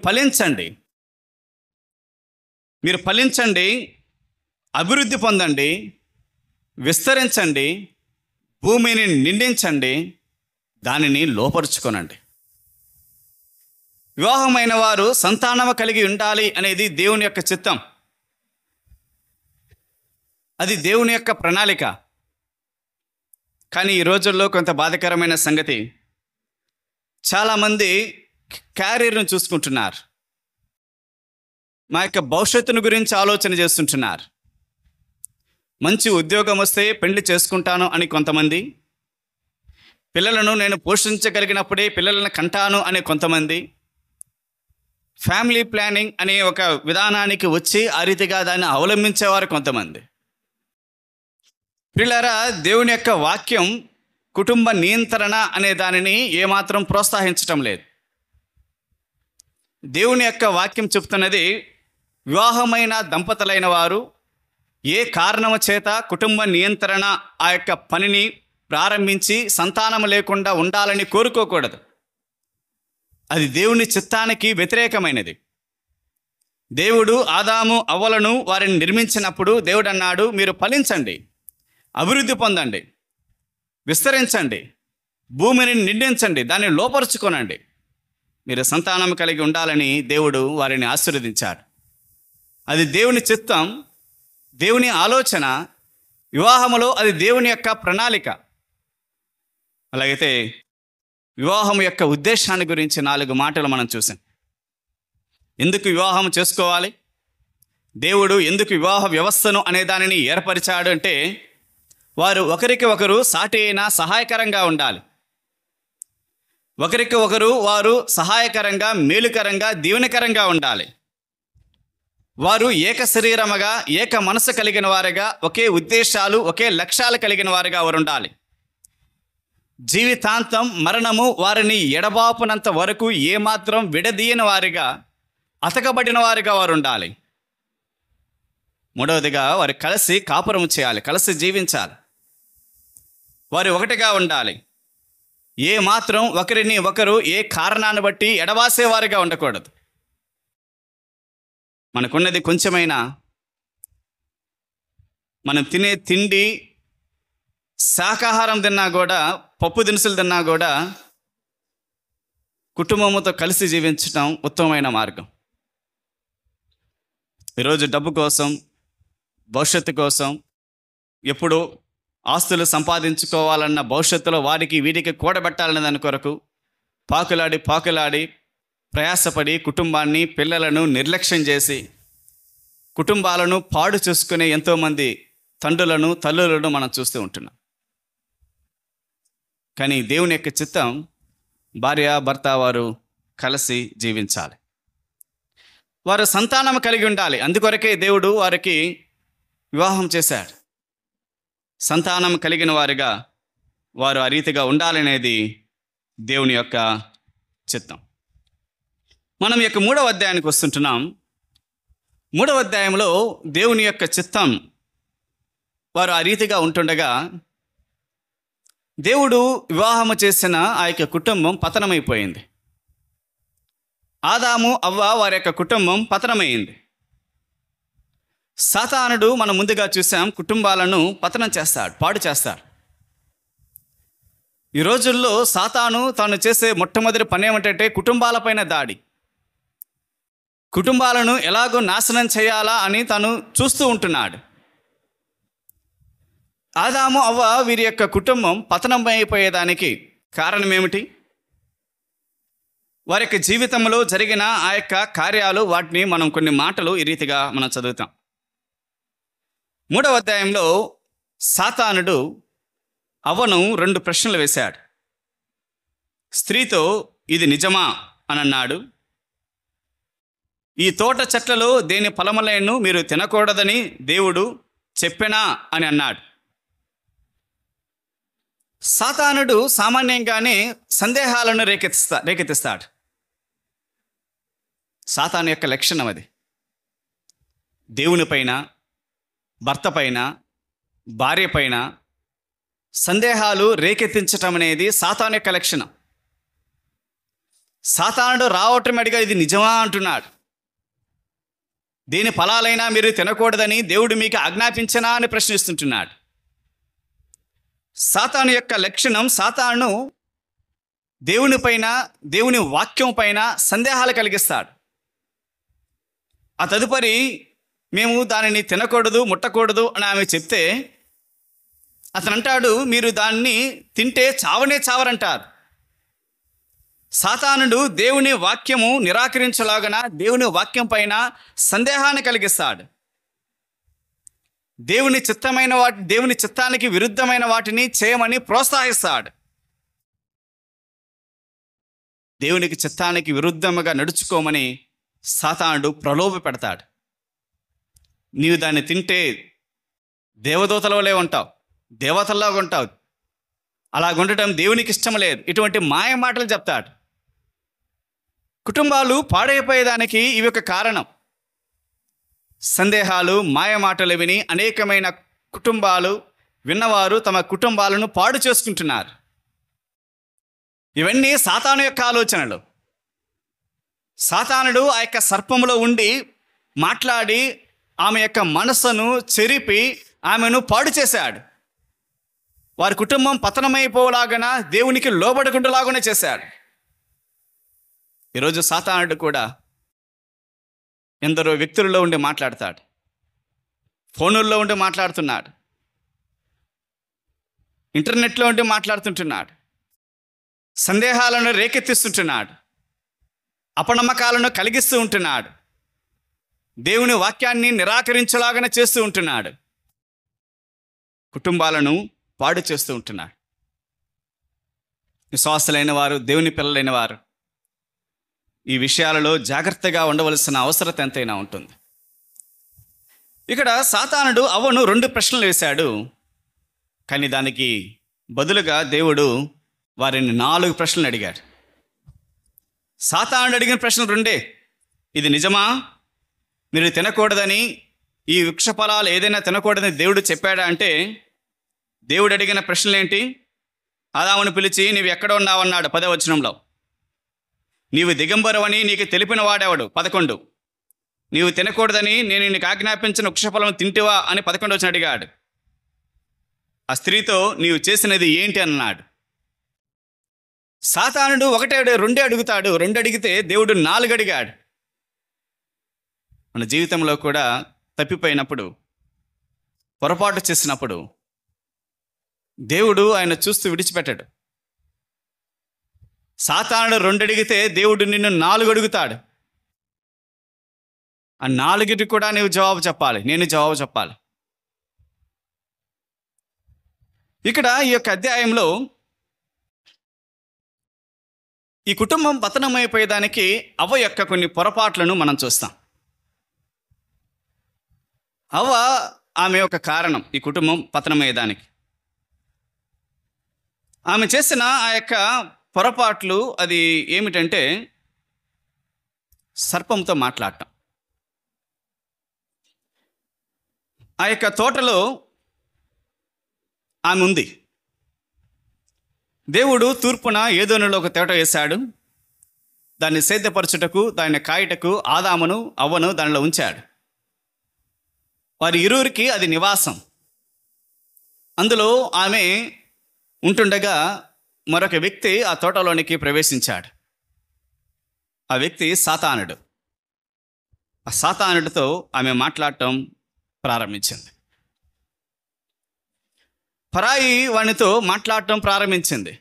ఫలించండి, అభివృద్ధి పొందండి, విస్తరించండి, భూమిని నిండించండి, దానిని లోపరుచుకొనండి. వివాహమైన వారు సంతానము కలిగి ఉండాలి అనేది దేవుని యొక్క చిత్తం. అది దేవుని యొక్క ప్రణాళిక. కానీ ఈ రోజుల్లో కొంత బాధాకరమైన సంగతి, చాలామంది క్యారియర్ను చూసుకుంటున్నారు, మా యొక్క భవిష్యత్తును గురించి ఆలోచన చేస్తుంటున్నారు. మంచి ఉద్యోగం వస్తే పెళ్లి చేసుకుంటాను అని కొంతమంది, పిల్లలను నేను పోషించగలిగినప్పుడే పిల్లలను కంటాను అనే కొంతమంది, ఫ్యామిలీ ప్లానింగ్ అనే ఒక విధానానికి వచ్చి ఆ రీతిగా దాన్ని అవలంబించేవారు కొంతమంది. పిల్లరా, దేవుని యొక్క వాక్యం కుటుంబ నియంత్రణ అనే దానిని ఏమాత్రం ప్రోత్సహించటం లేదు. దేవుని యొక్క వాక్యం చెప్తున్నది, వివాహమైన దంపతులైన వారు ఏ కారణము చేత కుటుంబ నియంత్రణ ఆ యొక్క పనిని ప్రారంభించి సంతానం లేకుండా ఉండాలని కోరుకోకూడదు. అది దేవుని చిత్తానికి వ్యతిరేకమైనది. దేవుడు ఆదాము అవ్వలను వారిని నిర్మించినప్పుడు దేవుడు అన్నాడు, మీరు ఫలించండి, అభివృద్ధి పొందండి, విస్తరించండి, భూమిని నిండించండి, దాన్ని లోపరుచుకోనండి, మీరు సంతానం కలిగి ఉండాలని దేవుడు వారిని ఆశీర్వదించాడు. అది దేవుని చిత్తం, దేవుని ఆలోచన. వివాహములో అది దేవుని యొక్క ప్రణాళిక. అలాగైతే వివాహం యొక్క ఉద్దేశాన్ని గురించి 4 మాటలు మనం చూసాం. ఎందుకు వివాహం చేసుకోవాలి, దేవుడు ఎందుకు వివాహ వ్యవస్థను అనే దానిని ఏర్పరిచాడు అంటే, వారు ఒకరికి ఒకరు సాటి అయినా సహాయకరంగా ఉండాలి. ఒకరికి ఒకరు వారు సహాయకరంగా, మేలుకరంగా, దీవెనకరంగా ఉండాలి. వారు ఏక శరీరముగా, ఏక మనసు కలిగిన వారుగా, ఒకే ఉద్దేశాలు, ఒకే లక్ష్యాలు కలిగిన వారుగా వారు ఉండాలి. జీవితాంతం మరణము వారిని ఎడబాపునంత వరకు ఏమాత్రం విడదీయని వారిగా, అతకబడిన వారిగా వారు ఉండాలి. మూడవదిగా, వారు కలిసి కాపురం చేయాలి, కలిసి జీవించాలి. వారు ఒకటిగా ఉండాలి. ఏ మాత్రం ఒకరిని ఒకరు ఏ కారణాన్ని బట్టి ఎడబాసేవారిగా ఉండకూడదు. మనకున్నది కొంచెమైనా, మనం తినే తిండి శాకాహారం తిన్నా కూడా, పప్పు దినుసులు తిన్నా కూడా కుటుంబంతో కలిసి జీవించడం ఉత్తమమైన మార్గం. ఈరోజు డబ్బు కోసం, భవిష్యత్తు కోసం, ఎప్పుడు ఆస్తులు సంపాదించుకోవాలన్న భవిష్యత్తులో వారికి వీరికి కూడబెట్టాలనే దాని కొరకు పాకులాడి ప్రయాసపడి కుటుంబాన్ని, పిల్లలను నిర్లక్ష్యం చేసి కుటుంబాలను పాడు చేసుకునే ఎంతోమంది తండ్రులను, తల్లులను మనం చూస్తూ ఉంటున్నాం. కానీ దేవుని యొక్క చిత్తం, భార్య భర్త వారు కలిసి జీవించాలి, వారు సంతానం కలిగి ఉండాలి. అందుకొరకే దేవుడు వారికి వివాహం చేశాడు. సంతానం కలిగిన వారుగా వారు ఆ రీతిగా ఉండాలనేది దేవుని యొక్క చిత్తం. మనం యొక్క 3వ అధ్యాయానికి వస్తుంటున్నాం. 3వ అధ్యాయంలో దేవుని యొక్క చిత్తం వారు ఆ రీతిగా ఉంటుండగా, దేవుడు వివాహము చేసిన ఆ యొక్క కుటుంబం పతనమైపోయింది. ఆదాము అవ్వ వారి యొక్క కుటుంబం పతనమైంది. సాతానుడు మనం ముందుగా చూసాం, కుటుంబాలను పతనం చేస్తాడు, పాడు చేస్తాడు. ఈ రోజుల్లో సాతాను తాను చేసే మొట్టమొదటి పని ఏమిటంటే కుటుంబాలపైన దాడి. కుటుంబాలను ఎలాగో నాశనం చేయాలా అని తాను చూస్తూ ఉంటున్నాడు. ఆదాము అవ్వ వీరి యొక్క కుటుంబం పతనం అయిపోయేదానికి కారణం ఏమిటి? వారి యొక్క జీవితంలో జరిగిన ఆ యొక్క కార్యాలు, వాటిని మనం కొన్ని మాటలు ఈ రీతిగా మనం చదువుతాం. 3వ అధ్యాయంలో సాతానుడు అవ్వను 2 ప్రశ్నలు వేశాడు. స్త్రీతో, ఇది నిజమా అని అన్నాడు. ఈ తోట చెట్లలో దేని ఫలములను మీరు తినకూడదని దేవుడు చెప్పెనా అని అన్నాడు. సాతానుడు సామాన్యంగానే సందేహాలను రేకెత్తిస్తాడు. సాతాను యొక్క లక్షణం అది. దేవునిపైన, భర్త పైన, భార్య పైన సందేహాలు రేకెత్తించటం అనేది సాతాను యొక్క లక్షణం. సాతానుడు ఆటోమేటిక్గా ఇది నిజమా అంటున్నాడు. దేని ఫలాలైనా మీరు తినకూడదని దేవుడు మీకు ఆజ్ఞాపించనా అని ప్రశ్నిస్తుంటున్నాడు. సాతాను యొక్క లక్షణం, సాతాను దేవుని పైన, దేవుని వాక్యం పైన సందేహాలు కలిగిస్తాడు. ఆ తదుపరి మేము దానిని తినకూడదు, ముట్టకూడదు అని ఆమె చెప్తే అతను అంటాడు, మీరు దాన్ని తింటే చావనే చావరంటారు. సాతానుడు దేవుని వాక్యము నిరాకరించలాగన దేవుని వాక్యం పైన సందేహాన్ని కలిగిస్తాడు. దేవుని చిత్తానికి విరుద్ధమైన వాటిని చేయమని ప్రోత్సహిస్తాడు. దేవునికి చిత్తానికి విరుద్ధముగా నడుచుకోమని సాతానుడు ప్రలోభ పెడతాడు. నీవు దాన్ని తింటే దేవదూతల వలె ఉంటావు, దేవతల్లాగా ఉంటావు, అలాగుండటం దేవునికి ఇష్టం లేదు, ఇటువంటి మాయ మాటలు చెప్తాడు. కుటుంబాలు పాడైపోయేదానికి ఇవి ఒక కారణం. సందేహాలు, మాయ మాటలు విని అనేకమైన కుటుంబాలు విన్నవారు తమ కుటుంబాలను పాడు చేసుకుంటున్నారు. ఇవన్నీ సాతాను యొక్క ఆలోచనలు. సాతానుడు ఆ యొక్క సర్పములో ఉండి మాట్లాడి ఆమె యొక్క మనస్సును చెరిపి ఆమెను పాడు చేశాడు. వారి కుటుంబం పతనమైపోలాగన, దేవునికి లోబడకుండాలాగానే చేశాడు. ఈరోజు సాతానుడు కూడా ఎందరో వ్యక్తుల్లో ఉండి మాట్లాడతాడు, ఫోనుల్లో ఉండి మాట్లాడుతున్నాడు, ఇంటర్నెట్లో ఉండి మాట్లాడుతుంటున్నాడు, సందేహాలను రేకెత్తిస్తుంటున్నాడు, అపనమ్మకాలను కలిగిస్తూ ఉంటున్నాడు, దేవుని వాక్యాన్ని నిరాకరించలాగానే చేస్తూ ఉంటున్నాడు, కుటుంబాలను పాడు చేస్తూ ఉంటున్నాడు. విశ్వాసులైన వారు, దేవుని పిల్లలైన వారు ఈ విషయాలలో జాగ్రత్తగా ఉండవలసిన అవసరం ఎంతైనా ఉంటుంది. ఇక్కడ సాతానుడు అవ్వను 2 ప్రశ్నలు వేశాడు, కానీ దానికి బదులుగా దేవుడు వారిని 4 ప్రశ్నలు అడిగాడు. సాతానుడు అడిగిన ప్రశ్నలు 2. ఇది నిజమా? మీరు తినకూడదని, ఈ వృక్ష ఫలాలు ఏదైనా తినకూడదని దేవుడు చెప్పాడా అంటే, దేవుడు అడిగిన ప్రశ్నలు ఏంటి? ఆదామును పిలిచి నీవు ఎక్కడ ఉన్నావన్నాడు 10వ వచనంలో. నీవు దిగంబరవని నీకు తెలిపిన వాడేవాడు 11. నీవు తినకూడదని నేను నీకు ఆజ్ఞాపించిన వృక్షఫలం తింటివా అని 11వ వచనం అడిగాడు. ఆ స్త్రీతో నీవు చేసినది ఏంటి అన్నాడు. సాతానుడు 2 అడుగుతాడు, 2 అడిగితే దేవుడు 4 అడిగాడు. మన జీవితంలో కూడా తప్పిపోయినప్పుడు, పొరపాటు చేసినప్పుడు దేవుడు ఆయన చూస్తూ విడిచిపెట్టాడు. సాతానుడు 2 అడిగితే దేవుడు నిన్ను 4 అడుగుతాడు. ఆ 4కి కూడా నీవు జవాబు చెప్పాలి, నేను జవాబు చెప్పాలి. ఇక్కడ ఈ యొక్క అధ్యాయంలో ఈ కుటుంబం పతనమైపోయేదానికి అవ్వ యొక్క కొన్ని పొరపాట్లను మనం చూస్తాం. అవ్వ ఆమె ఒక కారణం ఈ కుటుంబం పతనమయ్యేదానికి. ఆమె చేసిన ఆ యొక్క పొరపాట్లు అది ఏమిటంటే సర్పంతో మాట్లాడటం. ఆ యొక్క తోటలో ఆమె ఉంది. దేవుడు తూర్పున ఏదోనులో ఒక తోట వేశాడు. దాన్ని సేద్యపరచుటకు, దాన్ని కాయటకు ఆదామును అవ్వను దానిలో ఉంచాడు. వారి ఇరువురికి అది నివాసం. అందులో ఆమె ఉంటుండగా మరొక వ్యక్తి ఆ తోటలోనికి ప్రవేశించాడు. ఆ వ్యక్తి సాతానుడు. ఆ సాతానుడితో ఆమె మాట్లాడటం ప్రారంభించింది. పరాయి వానితో మాట్లాడటం ప్రారంభించింది.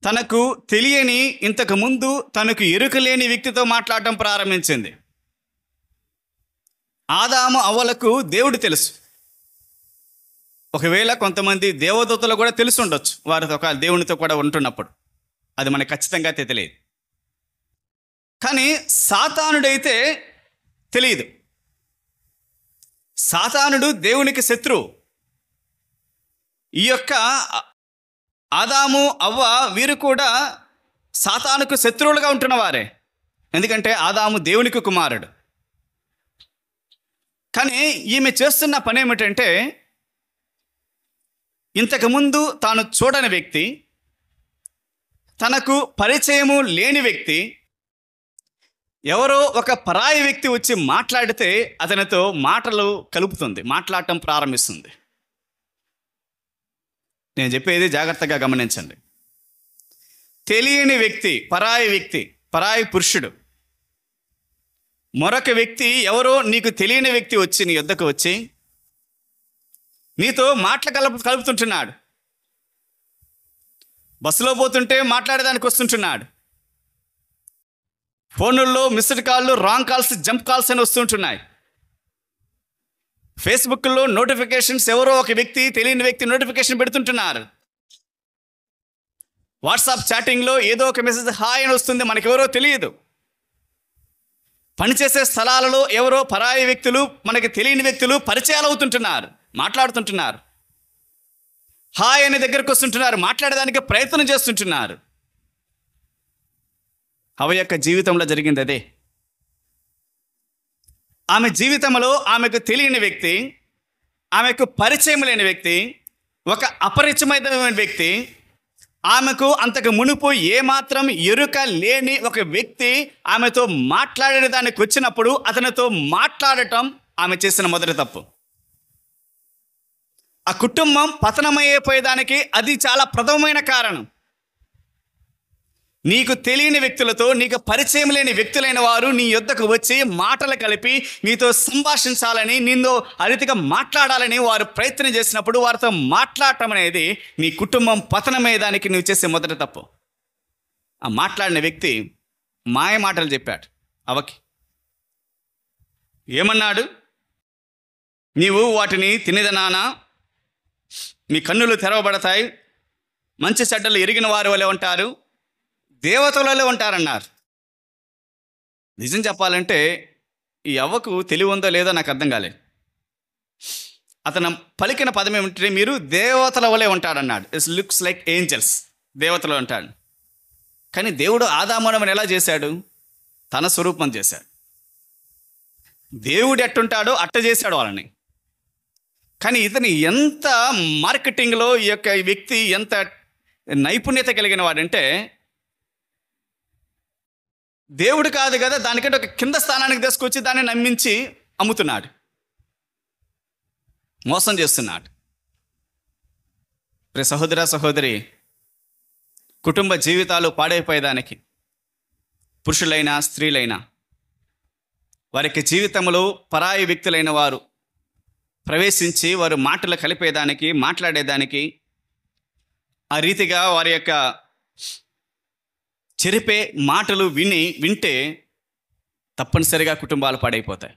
తనకు తెలియని, ఇంతకు ముందు తనకు ఎరుక లేని వ్యక్తితో మాట్లాడటం ప్రారంభించింది. ఆదాము అవ్వలకు దేవుడు తెలుసు. ఒకవేళ కొంతమంది దేవదూతలు కూడా తెలిసి ఉండొచ్చు, వారితో ఒక దేవునితో కూడా ఉంటున్నప్పుడు. అది మనకు ఖచ్చితంగా తెలియదు. కానీ సాతానుడైతే తెలియదు. సాతానుడు దేవునికి శత్రువు. ఈ యొక్క ఆదాము అవ్వ వీరు కూడా సాతానుకు శత్రువులుగా ఉంటున్నవారే. ఎందుకంటే ఆదాము దేవునికి కుమారుడు. కానీ ఈమె చేస్తున్న పని ఏమిటంటే, ఇంతకుముందు తాను చూడని వ్యక్తి, తనకు పరిచయము లేని వ్యక్తి, ఎవరో ఒక పరాయి వ్యక్తి వచ్చి మాట్లాడితే అతనితో మాటలు కలుపుతుంది, మాట్లాడటం ప్రారంభిస్తుంది. నేను చెప్పేది జాగ్రత్తగా గమనించండి. తెలియని వ్యక్తి, పరాయి పురుషుడు, మరొక వ్యక్తి, ఎవరో నీకు తెలియని వ్యక్తి వచ్చి నీ యొద్దకు వచ్చి నీతో మాటలు కలుపుతుంటున్నాడు. బస్సులో పోతుంటే మాట్లాడేదానికి వస్తుంటున్నాడు. ఫోనుల్లో మిస్డ్ కాళ్ళు, రాంగ్ కాల్స్, జంప్ కాల్స్ అని వస్తుంటున్నాయి. ఫేస్బుక్లో నోటిఫికేషన్స్, ఎవరో ఒక వ్యక్తి, తెలియని వ్యక్తి నోటిఫికేషన్ పెడుతుంటున్నారు. వాట్సాప్ చాటింగ్లో ఏదో ఒక మెసేజ్ హాయ్ అని వస్తుంది, మనకెవరో తెలియదు. పనిచేసే స్థలాలలో ఎవరో పరాయి వ్యక్తులు, మనకి తెలియని వ్యక్తులు పరిచయాలు అవుతుంటున్నారు, మాట్లాడుతుంటున్నారు. హాయ్ అని దగ్గరకు వస్తుంటున్నారు, మాట్లాడడానికి ప్రయత్నం చేస్తుంటున్నారు. హవ్వ యొక్క జీవితంలో జరిగింది అదే. ఆమె జీవితంలో ఆమెకు తెలియని వ్యక్తి, ఆమెకు పరిచయం లేని వ్యక్తి, ఒక అపరిచయమైన వ్యక్తి, ఆమెకు అంతకు మునుపు ఏమాత్రం ఎరుక లేని ఒక వ్యక్తి ఆమెతో మాట్లాడడానికి వచ్చినప్పుడు అతనితో మాట్లాడటం ఆమె చేసిన మొదటి తప్పు. ఆ కుటుంబం పతనమైపోయేదానికి అది చాలా ప్రథమమైన కారణం. నీకు తెలియని వ్యక్తులతో, నీకు పరిచయం లేని వ్యక్తులైన వారు నీ యొద్దకు వచ్చి మాటలు కలిపి నీతో సంభాషించాలని, నిన్ను అతిగా మాట్లాడాలని వారు ప్రయత్నం చేసినప్పుడు వారితో మాట్లాడటం అనేది నీ కుటుంబం పతనమయ్యేదానికి నువ్వు చేసే మొదటి తప్పు. ఆ మాట్లాడిన వ్యక్తి మాయ మాటలు చెప్పాడు అవకి. ఏమన్నాడు? నీవు వాటిని తినేదనానా, మీ కన్నులు తెరవబడతాయి, మంచి చెడ్డలు ఎరిగిన వారి వలె ఉంటారు, దేవతలలో ఉంటారన్నారు. నిజం చెప్పాలంటే ఈ అవ్వకు తెలివి ఉందో లేదో నాకు అర్థం కాలేదు. అతను పలికిన పదం ఏమిటంటే, మీరు దేవతల వలె ఉంటాడన్నాడు. ఇట్స్ లుక్స్ లైక్ ఏంజల్స్, దేవతలు ఉంటాడు. కానీ దేవుడు ఆదామును ఎలా చేశాడు? తన స్వరూపం చేశాడు. దేవుడు ఎట్టుంటాడో అట్ట చేశాడు వాళ్ళని. కానీ ఇతని ఎంత మార్కెటింగ్లో ఈ యొక్క వ్యక్తి ఎంత నైపుణ్యత కలిగిన వాడంటే, దేవుడు కాదు కదా, దానికంటే ఒక కింద స్థానానికి తీసుకొచ్చి దాన్ని నమ్మించి అమ్ముతున్నాడు, మోసం చేస్తున్నాడు. సహోదర సహోదరి, కుటుంబ జీవితాలు పాడైపోయేదానికి పురుషులైనా స్త్రీలైనా వారికి జీవితంలో పరాయి వ్యక్తులైన వారు ప్రవేశించి వారు మాటలు కలిపేదానికి, మాట్లాడేదానికి, ఆ రీతిగా వారి యొక్క చెరిపే మాటలు వింటే తప్పనిసరిగా కుటుంబాలు పాడైపోతాయి.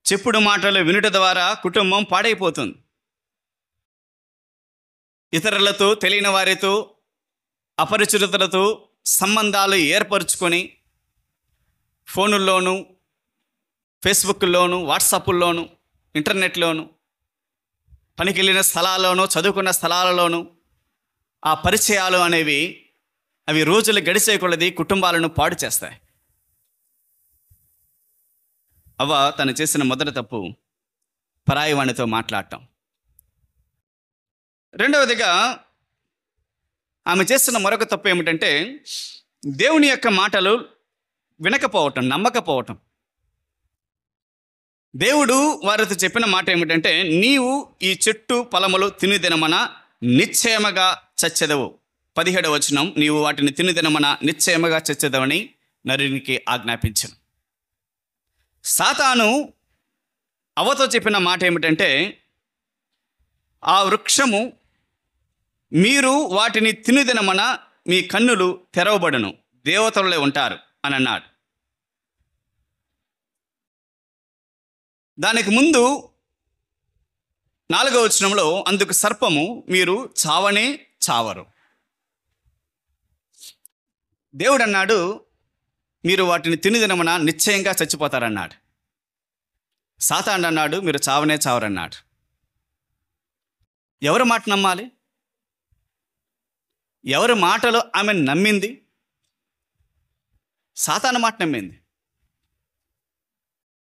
చెప్పుడు మాటలు వినుట ద్వారా కుటుంబం పాడైపోతుంది. ఇతరులతో, తెలియని వారితో, అపరిచితులతో సంబంధాలు ఏర్పరచుకొని ఫోనుల్లోనూ, ఫేస్బుక్లోను, వాట్సాప్ల్లోను, ఇంటర్నెట్లోను, పనికి వెళ్ళిన స్థలాల్లోనూ, చదువుకున్న స్థలాలలోనూ ఆ పరిచయాలు అనేవి అవి రోజులు గడిచే కొలది కుటుంబాలను పాడు చేస్తాయి. అవ్వ తను చేసిన మొదటి తప్పు పరాయి వాణితో మాట్లాడటం. రెండవదిగా ఆమె చేస్తున్న మరొక తప్పు ఏమిటంటే, దేవుని యొక్క మాటలు వినకపోవటం, నమ్మకపోవటం. దేవుడు వారితో చెప్పిన మాట ఏమిటంటే, నీవు ఈ చెట్టు ఫలములు తినుదినమన నిశ్చయముగా చచ్చెదవు. 17వ వచనం, నీవు వాటిని తినుదినమన నిశ్చయముగా చచ్చెదవని నరునికి ఆజ్ఞాపించను. సాతాను అవ్వతో చెప్పిన మాట ఏమిటంటే, ఆ వృక్షము మీరు వాటిని తినుదినమన మీ కన్నులు తెరవబడును, దేవతలే ఉంటారు అని అన్నాడు. దానికి ముందు 4వ వచనంలో, అందుకు సర్పము మీరు చావనే చావరు. దేవుడు అన్నాడు, మీరు వాటిని తినుదినమున నిశ్చయంగా చచ్చిపోతారన్నాడు. సాతాను అన్నాడు, మీరు చావనే చావరన్నాడు. ఎవరి మాట నమ్మాలి? ఎవరి మాటలు ఆమె నమ్మింది? సాతాను మాట నమ్మింది.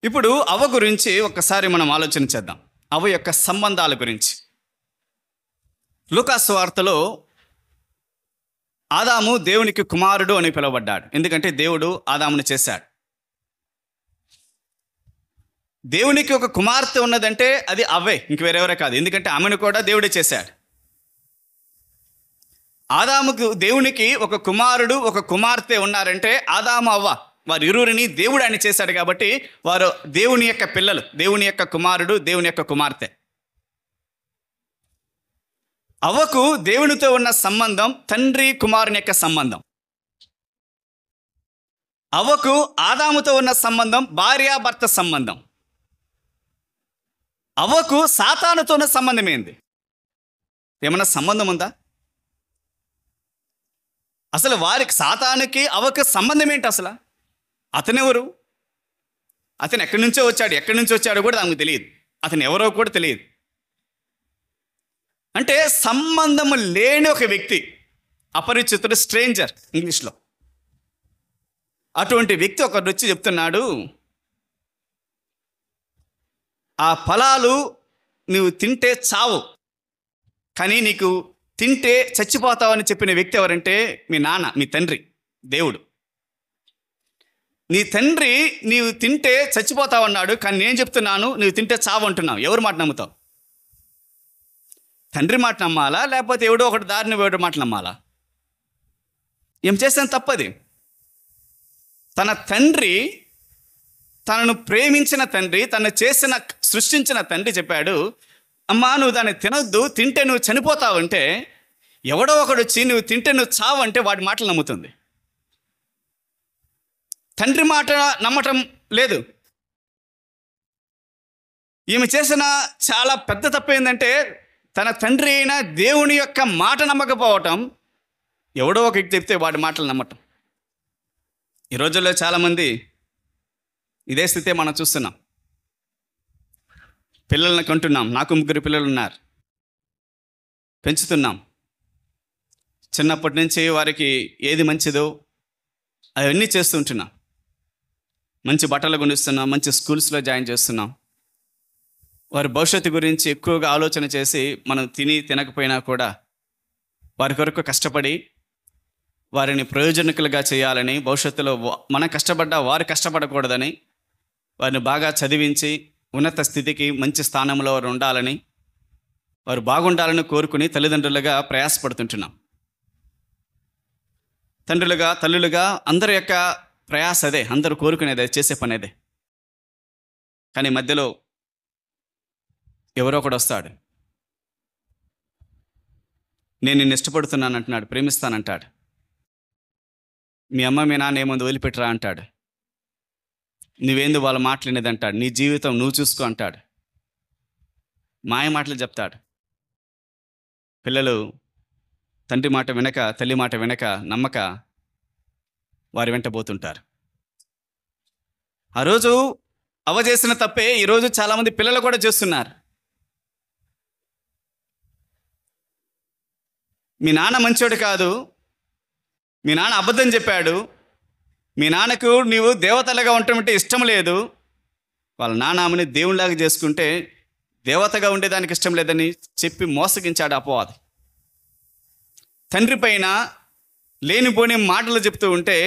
ఇప్పుడు అవ్వ గురించి ఒక్కసారి మనం ఆలోచన చేద్దాం. అవ్వ యొక్క సంబంధాల గురించి. లూకా సువార్తలో ఆదాము దేవునికి కుమారుడు అని పిలువబడ్డాడు. ఎందుకంటే దేవుడు ఆదామును చేశాడు. దేవునికి ఒక కుమార్తె ఉన్నదంటే అది అవ్వే, ఇంక వేరెవరే కాదు. ఎందుకంటే ఆమెను కూడా దేవుడే చేశాడు. ఆదాముకు దేవునికి ఒక కుమారుడు ఒక కుమార్తె ఉన్నారంటే ఆదాము అవ్వ వారి ఇరువురిని దేవుడు ఆయన చేశాడు. కాబట్టి వారు దేవుని యొక్క పిల్లలు, దేవుని యొక్క కుమారుడు, దేవుని యొక్క కుమార్తె. అవ్వకు దేవునితో ఉన్న సంబంధం తండ్రి కుమారుని యొక్క సంబంధం. అవ్వకు ఆదాముతో ఉన్న సంబంధం భార్యాభర్త సంబంధం. అవ్వకు సాతానుతో ఉన్న సంబంధం ఏంది? ఏమన్నా సంబంధం ఉందా? అసలు వారికి సాతానుకి అవ్వకు సంబంధం ఏంటి? అసలు అతనెవరు? అతను ఎక్కడి నుంచో వచ్చాడు, ఎక్కడి నుంచి వచ్చాడో కూడా నాకు తెలియదు. అతను ఎవరో కూడా తెలియదు. అంటే సంబంధము లేని ఒక వ్యక్తి, అపరిచితుడు, స్ట్రేంజర్ ఇంగ్లీష్లో. అటువంటి వ్యక్తి ఒకరు వచ్చి చెప్తున్నాడు, ఆ ఫలాలు నువ్వు తింటే చావు, కానీ నీకు తింటే చచ్చిపోతావని చెప్పిన వ్యక్తి ఎవరంటే మీ నాన్న, మీ తండ్రి, దేవుడు. నీ తండ్రి నీవు తింటే చచ్చిపోతావు అన్నాడు, కానీ నేను చెప్తున్నాను నువ్వు తింటే చావు అంటున్నావు. ఎవరు మాట నమ్ముతావు? తండ్రి మాట నమ్మాలా, లేకపోతే ఎవడో ఒకటి దారిని ఎవడో మాట నమ్మాలా? ఏం చేస్తాను తప్పది. తన తండ్రి, తనను ప్రేమించిన తండ్రి, తను సృష్టించిన తండ్రి చెప్పాడు, అమ్మా నువ్వు దాన్ని తినొద్దు, తింటే నువ్వు చనిపోతావు అంటే ఎవడో ఒకడు వచ్చి నువ్వు తింటే నువ్వు చావు అంటే వాడి మాటలు నమ్ముతుంది. తండ్రి మాట నమ్మటం లేదు. ఈమె చేసిన చాలా పెద్ద తప్పు ఏంటంటే తన తండ్రి అయిన దేవుని యొక్క మాట నమ్మకపోవటం, ఎవడో ఒక వ్యక్తి చెప్తే వాడి మాటలు నమ్మటం. ఈ రోజుల్లో చాలామంది ఇదే స్థితే మనం చూస్తున్నాం. పిల్లల్ని కంటున్నాం. నాకు 3 పిల్లలు ఉన్నారు, పెంచుతున్నాం. చిన్నప్పటి నుంచి వారికి ఏది మంచిదో అవన్నీ చేస్తుంటున్నాం. మంచి బట్టలు కొనిస్తున్నాం, మంచి స్కూల్స్లో జాయిన్ చేస్తున్నాం. వారి భవిష్యత్తు గురించి ఎక్కువగా ఆలోచన చేసి మనం తినకపోయినా కూడా వారి కొరకు కష్టపడి వారిని ప్రయోజనకులుగా చేయాలని, భవిష్యత్తులో మనం కష్టపడ్డా వారు కష్టపడకూడదని, వారిని బాగా చదివించి ఉన్నత స్థితికి మంచి స్థానంలో వారు ఉండాలని, వారు బాగుండాలని కోరుకుని తల్లిదండ్రులుగా ప్రయాసపడుతుంటున్నాం. తండ్రులుగా, తల్లులుగా అందరి యొక్క ప్రయాస అదే, అందరూ కోరుకునేదే, చేసే పని అదే. కానీ మధ్యలో ఎవరో ఒకడు వస్తాడు, నేను నిన్ను ఇష్టపడుతున్నాను అంటున్నాడు, ప్రేమిస్తానంటాడు. మీ అమ్మ మీ నాన్న ఏముంది వదిలిపెట్టరా అంటాడు. నువ్వేందు వాళ్ళ మాటలేనిది అంటాడు. నీ జీవితం నువ్వు చూసుకో అంటాడు. మాయ మాటలు చెప్తాడు. పిల్లలు తండ్రి మాట వినక, తల్లి మాట వినక, నమ్మక వారి వెంట పోతుంటారు. ఆ రోజు అవ్వ చేసిన తప్పే ఈరోజు చాలామంది పిల్లలు కూడా చేస్తున్నారు. మీ నాన్న మంచోడు కాదు, మీ నాన్న అబద్ధం చెప్పాడు, మీ నాన్నకు నీవు దేవతలుగా ఉండటమంటే ఇష్టం లేదు, వాళ్ళ నాన్న ఆమెని దేవునిలాగా చేసుకుంటే దేవతగా ఉండేదానికి ఇష్టం లేదని చెప్పి మోసగించాడు అపవాది. తండ్రి పైన లేనిపోని మాటలు చెప్తూ ఉంటే,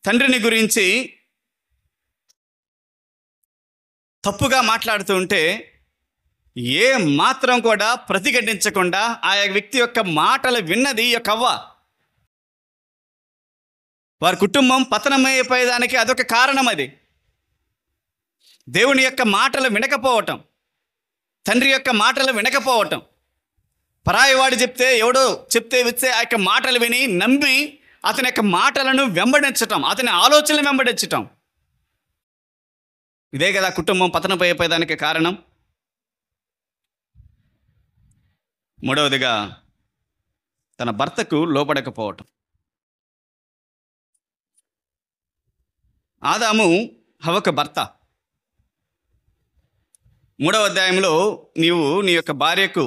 తండ్రిని గురించి తప్పుగా మాట్లాడుతూ ఉంటే ఏ మాత్రం కూడా ప్రతిఘటించకుండా ఆ వ్యక్తి యొక్క మాటలు విన్నది యొక్క అవ్వ. వారి కుటుంబం పతనమైపోయేదానికి అదొక కారణం. అది దేవుని యొక్క మాటలు వినకపోవటం, తండ్రి యొక్క మాటలు వినకపోవటం. పరాయి వాడు చెప్తే, ఎవడో చెప్తే ఆ యొక్క మాటలు విని నమ్మి అతని యొక్క మాటలను వెంబడించటం, అతని ఆలోచనలు వెంబడించటం. ఇదే కదా కుటుంబం పతనమైపోయేదానికి కారణం. మూడవదిగా తన భర్తకు లోపడకపోవటం. ఆదాము హవ్వకు భర్త. 3వ అధ్యాయంలో నీవు నీ యొక్క భార్యకు,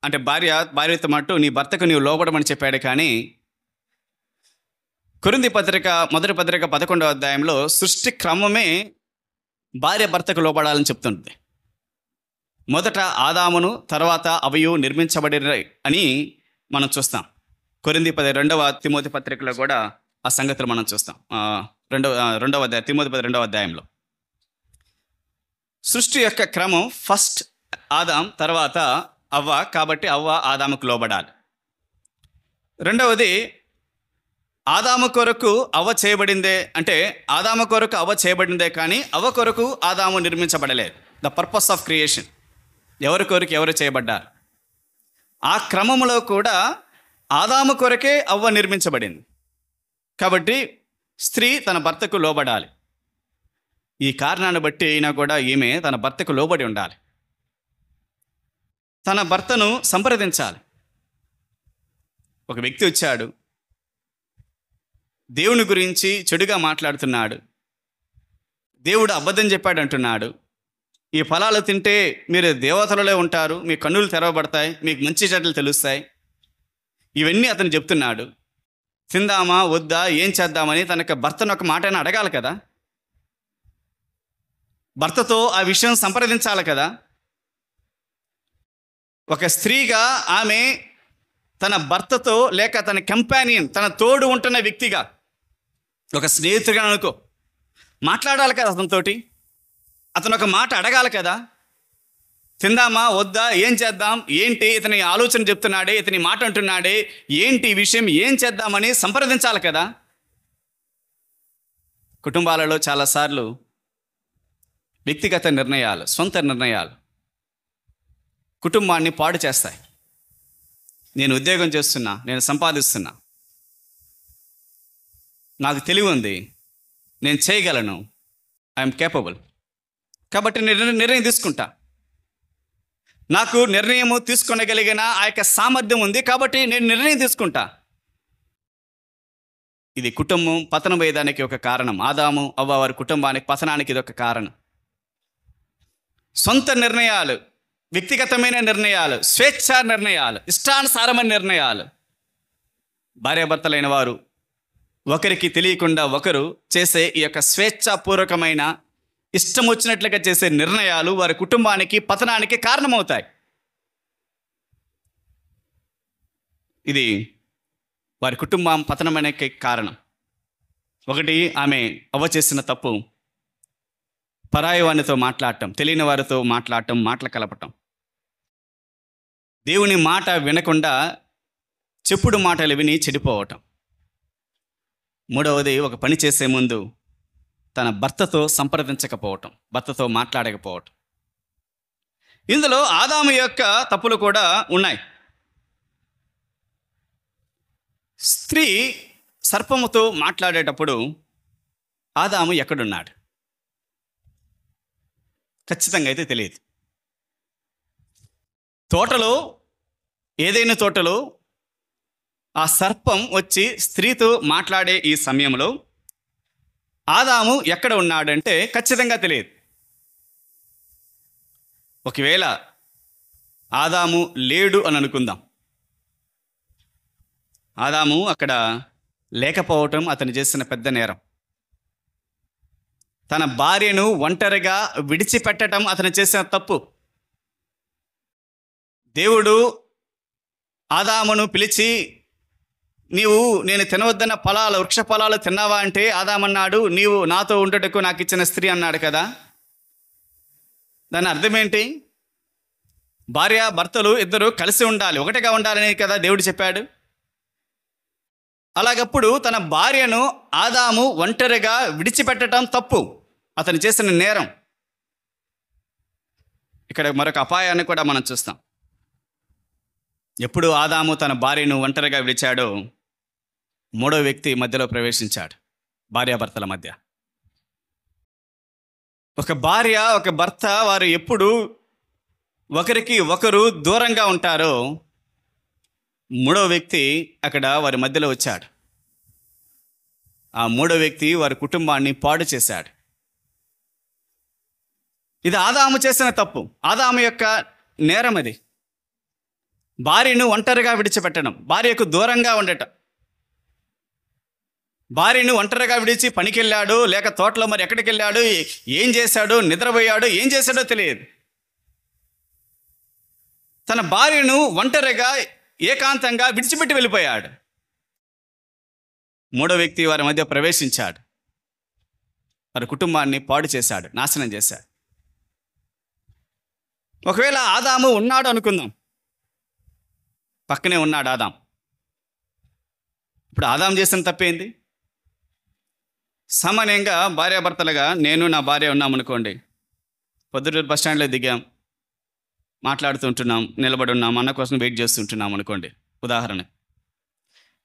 అంటే భార్యతో మట్టు నీ భర్తకు నీవు లోపడమని చెప్పాడు. కానీ కొరింథీ పత్రిక మొదటి పత్రిక 11వ అధ్యాయంలో సృష్టి క్రమమే భార్య భర్తకు లోబడాలని చెప్తుంది. మొదట ఆదామును, తర్వాత అవ్వయు నిర్మించబడిన అని మనం చూస్తాం. కొరింథీ 2వ తిమోతి పత్రికలో కూడా ఆ సంగతులు మనం చూస్తాం. రెండవ అధ్యాయం, తిమోతి 2వ అధ్యాయంలో సృష్టి యొక్క క్రమం ఫస్ట్ ఆదాం, తర్వాత అవ్వ. కాబట్టి అవ్వ ఆదాముకు లోబడాలి. రెండవది, ఆదాము కొరకు అవ్వ చేయబడిందే, అంటే ఆదాము కొరకు అవ్వ చేయబడిందే కానీ అవ్వ కొరకు ఆదాము నిర్మించబడలేదు. ద పర్పస్ ఆఫ్ క్రియేషన్, ఎవరి కొరకు ఎవరు చేయబడ్డారు. ఆ క్రమంలో కూడా ఆదాము కొరకే అవ్వ నిర్మించబడింది. కాబట్టి స్త్రీ తన భర్తకు లోబడాలి. ఈ కారణాన్ని బట్టి అయినా కూడా ఈమె తన భర్తకు లోబడి ఉండాలి. తన భర్తను సంప్రదించాలి. ఒక వ్యక్తి వచ్చాడు, దేవుని గురించి చెడుగా మాట్లాడుతున్నాడు, దేవుడు అబద్ధం చెప్పాడు అంటున్నాడు, ఈ ఫలాలు తింటే మీరు దేవతలలో ఉంటారు, మీ కన్నులు తెరవబడతాయి, మీకు మంచి చెడ్డలు తెలుస్తాయి, ఇవన్నీ అతను చెప్తున్నాడు. తిందామా వద్దా, ఏం చేద్దామని తనకు భర్తను ఒక మాటైనా అడగాలి కదా. భర్తతో ఆ విషయం సంప్రదించాలి కదా. ఒక స్త్రీగా ఆమె తన భర్తతో, లేక తన కంపానియన్, తన తోడు ఉంటున్న వ్యక్తిగా, ఒక స్నేహితుడిగా అనుకో, మాట్లాడాలి కదా అతనితోటి. అతను ఒక మాట అడగాలి కదా. తిందామా వద్దా, ఏం చేద్దాం, ఏంటి ఇతని ఆలోచన చెప్తున్నాడే, ఇతని మాట అంటున్నాడే, ఏంటి ఈ విషయం, ఏం చేద్దామని సంప్రదించాలి కదా. కుటుంబాలలో చాలాసార్లు వ్యక్తిగత నిర్ణయాలు, సొంత నిర్ణయాలు కుటుంబాన్ని పాడు చేస్తాయి. నేను ఉద్యోగం చేస్తున్నా, నేను సంపాదిస్తున్నా, నాకు తెలివి ఉంది, నేను చేయగలను, ఐఎమ్ కేపబుల్, కాబట్టి నేను నిర్ణయం తీసుకుంటా. నాకు నిర్ణయం తీసుకొనగలిగిన ఆ యొక్క సామర్థ్యం ఉంది, కాబట్టి నేను నిర్ణయం తీసుకుంటా. ఇది కుటుంబం పతనమయ్యేదానికి ఒక కారణం. ఆదాము అవ్వ వారి కుటుంబానికి పతనానికి ఇది ఒక కారణం. సొంత నిర్ణయాలు, వ్యక్తిగతమైన నిర్ణయాలు, స్వేచ్ఛా నిర్ణయాలు, ఇష్టానుసారమైన నిర్ణయాలు. భార్యాభర్తలైన వారు ఒకరికి తెలియకుండా ఒకరు చేసే ఈ యొక్క స్వేచ్ఛాపూర్వకమైన, ఇష్టం వచ్చినట్లుగా చేసే నిర్ణయాలు వారి కుటుంబానికి పతనానికి కారణమవుతాయి. ఇది వారి కుటుంబం పతనమనేకి కారణం. ఒకటి, ఆమె అవ్వ చేసిన తప్పు, పరాయి వారితో మాట్లాడటం, తెలియని వారితో మాట్లాడటం, మాటలు కలపటం, దేవుని మాట వినకుండా చెప్పుడు మాటలు విని చెడిపోవటం. మూడవది, ఒక పని చేసే ముందు తన భర్తతో సంప్రదించకపోవటం, భర్తతో మాట్లాడకపోవటం. ఇందులో ఆదాము యొక్క తప్పులు కూడా ఉన్నాయి. స్త్రీ సర్పముతో మాట్లాడేటప్పుడు ఆదాము ఎక్కడున్నాడు? ఖచ్చితంగా అయితే తెలియదు. తోటలో, ఏదైనా తోటలో ఆ సర్పం వచ్చి స్త్రీతో మాట్లాడే ఈ సమయంలో ఆదాము ఎక్కడ ఉన్నాడంటే ఖచ్చితంగా తెలియదు. ఒకవేళ ఆదాము లేడు అని అనుకుందాం. ఆదాము అక్కడ లేకపోవటం అతను చేసిన పెద్ద నేరం. తన భార్యను ఒంటరిగా విడిచిపెట్టడం అతను చేసిన తప్పు. దేవుడు ఆదామును పిలిచి, నేను తినవద్దన్న వృక్ష ఫలాలు తిన్నావా అంటే ఆదామన్నాడు, నీవు నాతో ఉండటకు నాకు ఇచ్చిన స్త్రీ అన్నాడు కదా. దాని అర్థం ఏంటి? భార్య భర్తలు ఇద్దరు కలిసి ఉండాలి, ఒకటిగా ఉండాలని కదా దేవుడు చెప్పాడు. అలాగప్పుడు తన భార్యను ఆదాము ఒంటరిగా విడిచిపెట్టడం తప్పు, అతను చేసిన నేరం. ఇక్కడ మరొక అపాయాన్ని కూడా మనం చూస్తాం. ఎప్పుడు ఆదాము తన భార్యను ఒంటరిగా విడిచాడో మూడో వ్యక్తి మధ్యలో ప్రవేశించాడు, భార్యాభర్తల మధ్య. ఒక భార్య, ఒక భర్త, వారు ఎప్పుడు ఒకరికి ఒకరు దూరంగా ఉంటారో మూడో వ్యక్తి అక్కడ వారి మధ్యలో వచ్చాడు. ఆ మూడో వ్యక్తి వారి కుటుంబాన్ని పాడు చేశాడు. ఇది ఆదాము చేసిన తప్పు, ఆదాము యొక్క నేరం. అది భార్యను ఒంటరిగా విడిచిపెట్టడం, భార్యకు దూరంగా ఉండటం. భార్యను ఒంటరిగా విడిచి పనికెళ్ళాడు, లేక తోటలో మరి ఎక్కడికి వెళ్ళాడు, ఏం చేశాడు, నిద్రపోయాడు, ఏం చేశాడో తెలియదు. తన భార్యను ఒంటరిగా ఏకాంతంగా విడిచిపెట్టి వెళ్ళిపోయాడు. మూడో వ్యక్తి వారి మధ్య ప్రవేశించాడు. వారి కుటుంబాన్ని పాడు చేశాడు, నాశనం చేశాడు. ఒకవేళ ఆదాము ఉన్నాడు అనుకుందాం, పక్కనే ఉన్నాడు ఆదాం. ఇప్పుడు ఆదాం చేసిన తప్పేంది? సామాన్యంగా భార్యాభర్తలుగా నేను నా భార్య ఉన్నామనుకోండి, పొద్దుట బస్ స్టాండ్లో దిగాం, మాట్లాడుతుంటున్నాం, నిలబడి ఉన్నాం, అన్న కోసం వెయిట్ చేస్తుంటున్నాం అనుకోండి. ఉదాహరణ,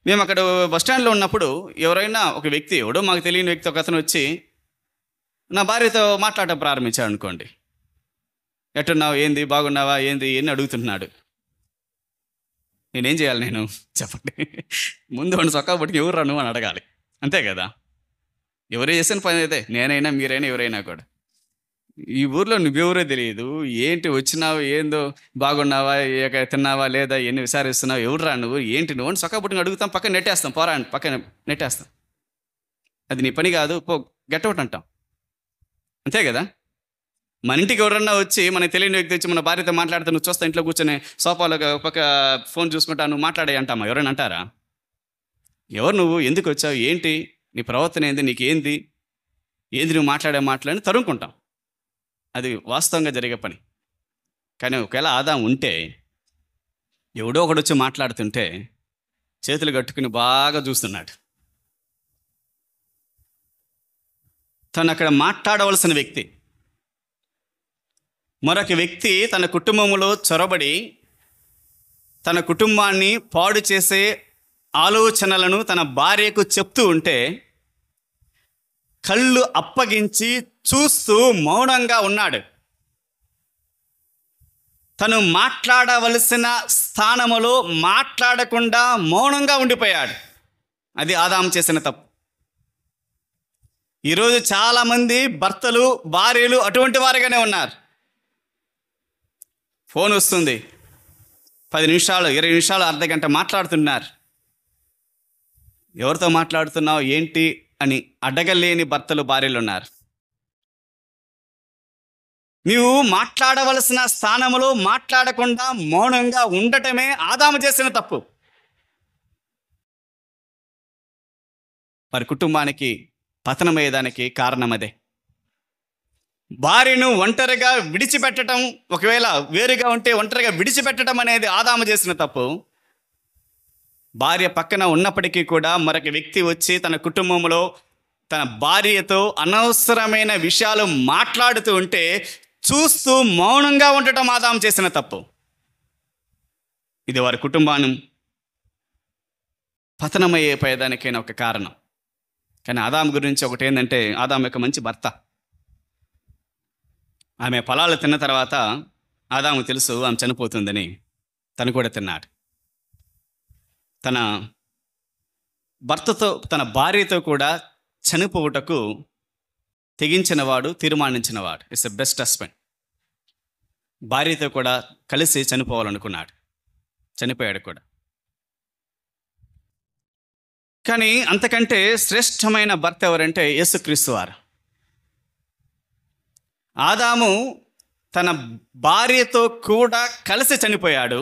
మేము అక్కడ బస్ స్టాండ్లో ఉన్నప్పుడు ఎవరైనా ఒక వ్యక్తి, ఎవడో మాకు తెలియని వ్యక్తి ఒక అతను వచ్చి నా భార్యతో మాట్లాడటం ప్రారంభించాడు అనుకోండి. ఎట్టున్నావు, ఏంది, బాగున్నావా, ఏంది అని అడుగుతున్నాడు. నేనేం చేయాలి? నేను చెప్పండి, ముందు వాడిని సొక్కా పట్టుకు ఎవరు రాను అని అడగాలి, అంతే కదా? ఎవరు చేసిన పని అయితే, నేనైనా మీరైనా ఎవరైనా కూడా. ఈ ఊర్లో నువ్వెవరో తెలియదు, ఏంటి వచ్చినావు, ఏందో, బాగున్నావా, తిన్నావా లేదా, ఎన్ని విచారిస్తున్నావు, ఎవరు రా నువ్వు, ఏంటి నువ్వు అని సొక్కా పట్టుకుని అడుగుతాం, పక్కన నెట్టేస్తాం, పోరా అని పక్కన నెట్టేస్తాం. అది నీ పని కాదు, పో గెట్ అవుట్ అంటాం, అంతే కదా? మన ఇంటికి ఎవరన్నా వచ్చి మనకి తెలియని వ్యక్తి వచ్చి మన భార్యతో మాట్లాడితే నువ్వు చూస్తా ఇంట్లో కూర్చొని సోఫాలో పక్క ఫోన్ చూసుకుంటా నువ్వు మాట్లాడే అంటామా? ఎవరైనా అంటారా? ఎవరు నువ్వు, ఎందుకు వచ్చావు, ఏంటి నీ ప్రవర్తన, ఏంది, నీకేంది, ఏంది నువ్వు మాట్లాడే మాటలని తరుముకుంటాం. అది వాస్తవంగా జరిగే పని. కానీ ఒకవేళ ఆదాం ఉంటే, ఎవడో ఒకడు వచ్చి మాట్లాడుతుంటే చేతులు కట్టుకుని బాగా చూస్తున్నాడు. తను అక్కడ మాట్లాడవలసిన వ్యక్తి, మరొక వ్యక్తి తన కుటుంబంలో చొరబడి తన కుటుంబాన్ని పాడు చేసే ఆలోచనలను తన భార్యకు చెప్తూ ఉంటే కళ్ళు అప్పగించి చూస్తూ మౌనంగా ఉన్నాడు. తను మాట్లాడవలసిన స్థానములో మాట్లాడకుండా మౌనంగా ఉండిపోయాడు. అది ఆదాము చేసిన తప్పు. ఈరోజు చాలామంది భర్తలు, భార్యలు అటువంటి వారిగానే ఉన్నారు. ఫోన్ వస్తుంది, 10 నిమిషాలు, 20 నిమిషాలు, అర్ధగంట మాట్లాడుతున్నారు. ఎవరితో మాట్లాడుతున్నావు, ఏంటి అని అడగలేని భర్తలు, భార్యలు ఉన్నారు. నీవు మాట్లాడవలసిన స్థానంలో మాట్లాడకుండా మౌనంగా ఉండటమే ఆదాము చేసిన తప్పు. వారి కుటుంబానికి పతనమయ్యేదానికి కారణం అదే. భార్యను ఒంటరిగా విడిచిపెట్టడం, ఒకవేళ వేరుగా ఉంటే ఒంటరిగా విడిచిపెట్టడం అనేది ఆదాము చేసిన తప్పు. భార్య పక్కన ఉన్నప్పటికీ కూడా మరొక వ్యక్తి వచ్చి తన కుటుంబంలో తన భార్యతో అనవసరమైన విషయాలు మాట్లాడుతూ ఉంటే చూస్తూ మౌనంగా ఉండటం ఆదాము చేసిన తప్పు. ఇది వారి కుటుంబాన్ని పతనమయ్యేదానికైనా ఒక కారణం. కానీ ఆదాము గురించి ఒకటి ఏంటంటే, ఆదాము యొక్క మంచి భర్త. ఆమె ఫలాలు తిన్న తర్వాత ఆదాము తెలుసు ఆమె చనిపోతుందని, తను కూడా తిన్నాడు. తన భర్తతో, తన భార్యతో కూడా చనిపోవుటకు తెగించినవాడు, తీర్మానించినవాడు. It's a best husband. భార్యతో కూడా కలిసి చనిపోవాలనుకున్నాడు, చనిపోయాడు కూడా. కానీ అంతకంటే శ్రేష్టమైన భర్త ఎవరంటే యేసుక్రీస్తు వారు. ఆదాము తన భార్యతో కూడా కలిసి చనిపోయాడు.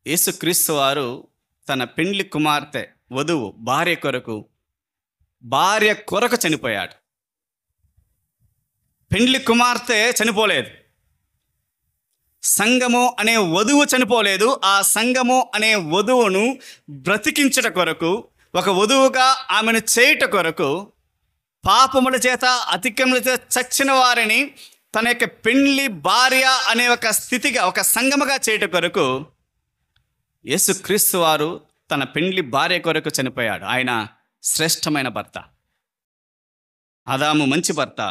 యేసుక్రీస్తు వారు తన పెండ్లి కుమార్తె, వధువు, భార్య కొరకు చనిపోయాడు. పెండ్లి కుమార్తె చనిపోలేదు, సంఘము అనే వధువు చనిపోలేదు. ఆ సంఘము అనే వధువును బ్రతికించుట కొరకు, ఒక వధువుగా ఆమెను చేయుట కొరకు, పాపముల చేత, అతిక్రమముల చేత చచ్చిన వారిని తన యొక్క పెండ్లి భార్య అనే ఒక స్థితిగా, ఒక సంఘముగా చేయుట కొరకు యేసుక్రీస్తు వారు తన పెండ్లి భార్య కొరకు చనిపోయాడు. ఆయన శ్రేష్టమైన భర్త. ఆదాము మంచి భర్త,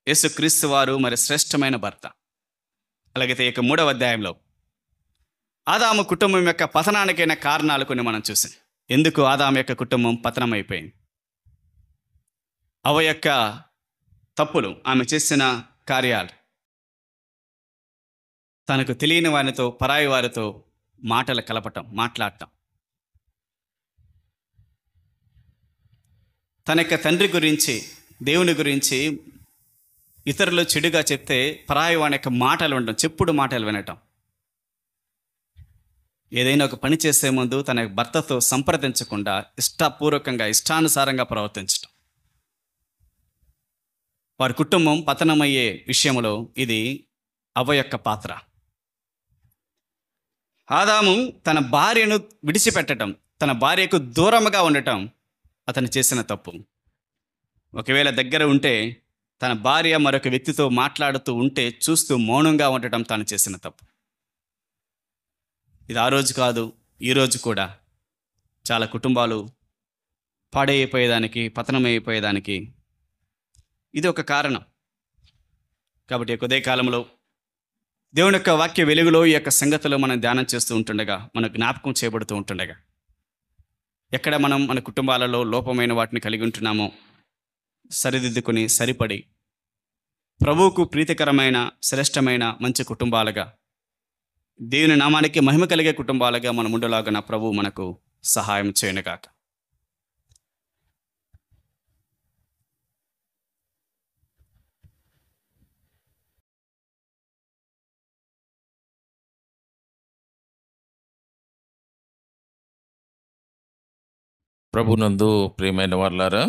యేసుక్రీస్తు వారు మరి శ్రేష్టమైన భర్త. అలాగైతే ఇక 3వ అధ్యాయంలో ఆదాము కుటుంబం యొక్క పతనానికైన కారణాలు కొన్ని మనం చూసాం. ఎందుకు ఆదాము యొక్క కుటుంబం పతనం అయిపోయింది? అవ్వ యొక్క తప్పులు, ఆమె చేసిన కార్యాలు, తనకు తెలియని వారితో, పరాయి వారితో మాటలు కలపటం, మాట్లాడటం. తన యొక్క తండ్రి గురించి, దేవుని గురించి ఇతరులు చెడుగా చెప్తే పరాయి వాని యొక్క మాటలు వినటం, చెప్పుడు మాటలు వినటం. ఏదైనా ఒక పని చేసే ముందు తన భర్తతో సంప్రదించకుండా ఇష్టపూర్వకంగా, ఇష్టానుసారంగా ప్రవర్తించటం. వారి కుటుంబం పతనమయ్యే విషయంలో ఇది అవ్వ యొక్క పాత్ర. ఆదాము తన భార్యను విడిచిపెట్టడం, తన భార్యకు దూరముగా ఉండటం అతను చేసిన తప్పు. ఒకవేళ దగ్గర ఉంటే తన భార్య మరొక వ్యక్తితో మాట్లాడుతూ ఉంటే చూస్తూ మౌనంగా ఉండటం తాను చేసిన తప్పు. ఇది ఆ రోజు కాదు, ఈరోజు కూడా చాలా కుటుంబాలు పాడైపోయేదానికి, పతనమైపోయేదానికి ఇది ఒక కారణం. కాబట్టి ఉదయ కాలంలో దేవుని యొక్క వాక్య వెలుగులో ఈ యొక్క సంగతులు మనం ధ్యానం చేస్తూ ఉంటుండగా, మన జ్ఞాపకం చేయబడుతూ ఉంటుండగా, ఎక్కడ మనం మన కుటుంబాలలో లోపమైన వాటిని కలిగి ఉంటున్నామో సరిదిద్దుకొని సరిపడి ప్రభువుకు ప్రీతికరమైన, శ్రేష్టమైన మంచి కుటుంబాలుగా, దేవుని నామానికి మహిమ కలిగే కుటుంబాలుగా మనం ఉండలాగా ప్రభువు మనకు సహాయం చేయనుగాక. ప్రభునందు ప్రియమైన వారులారా,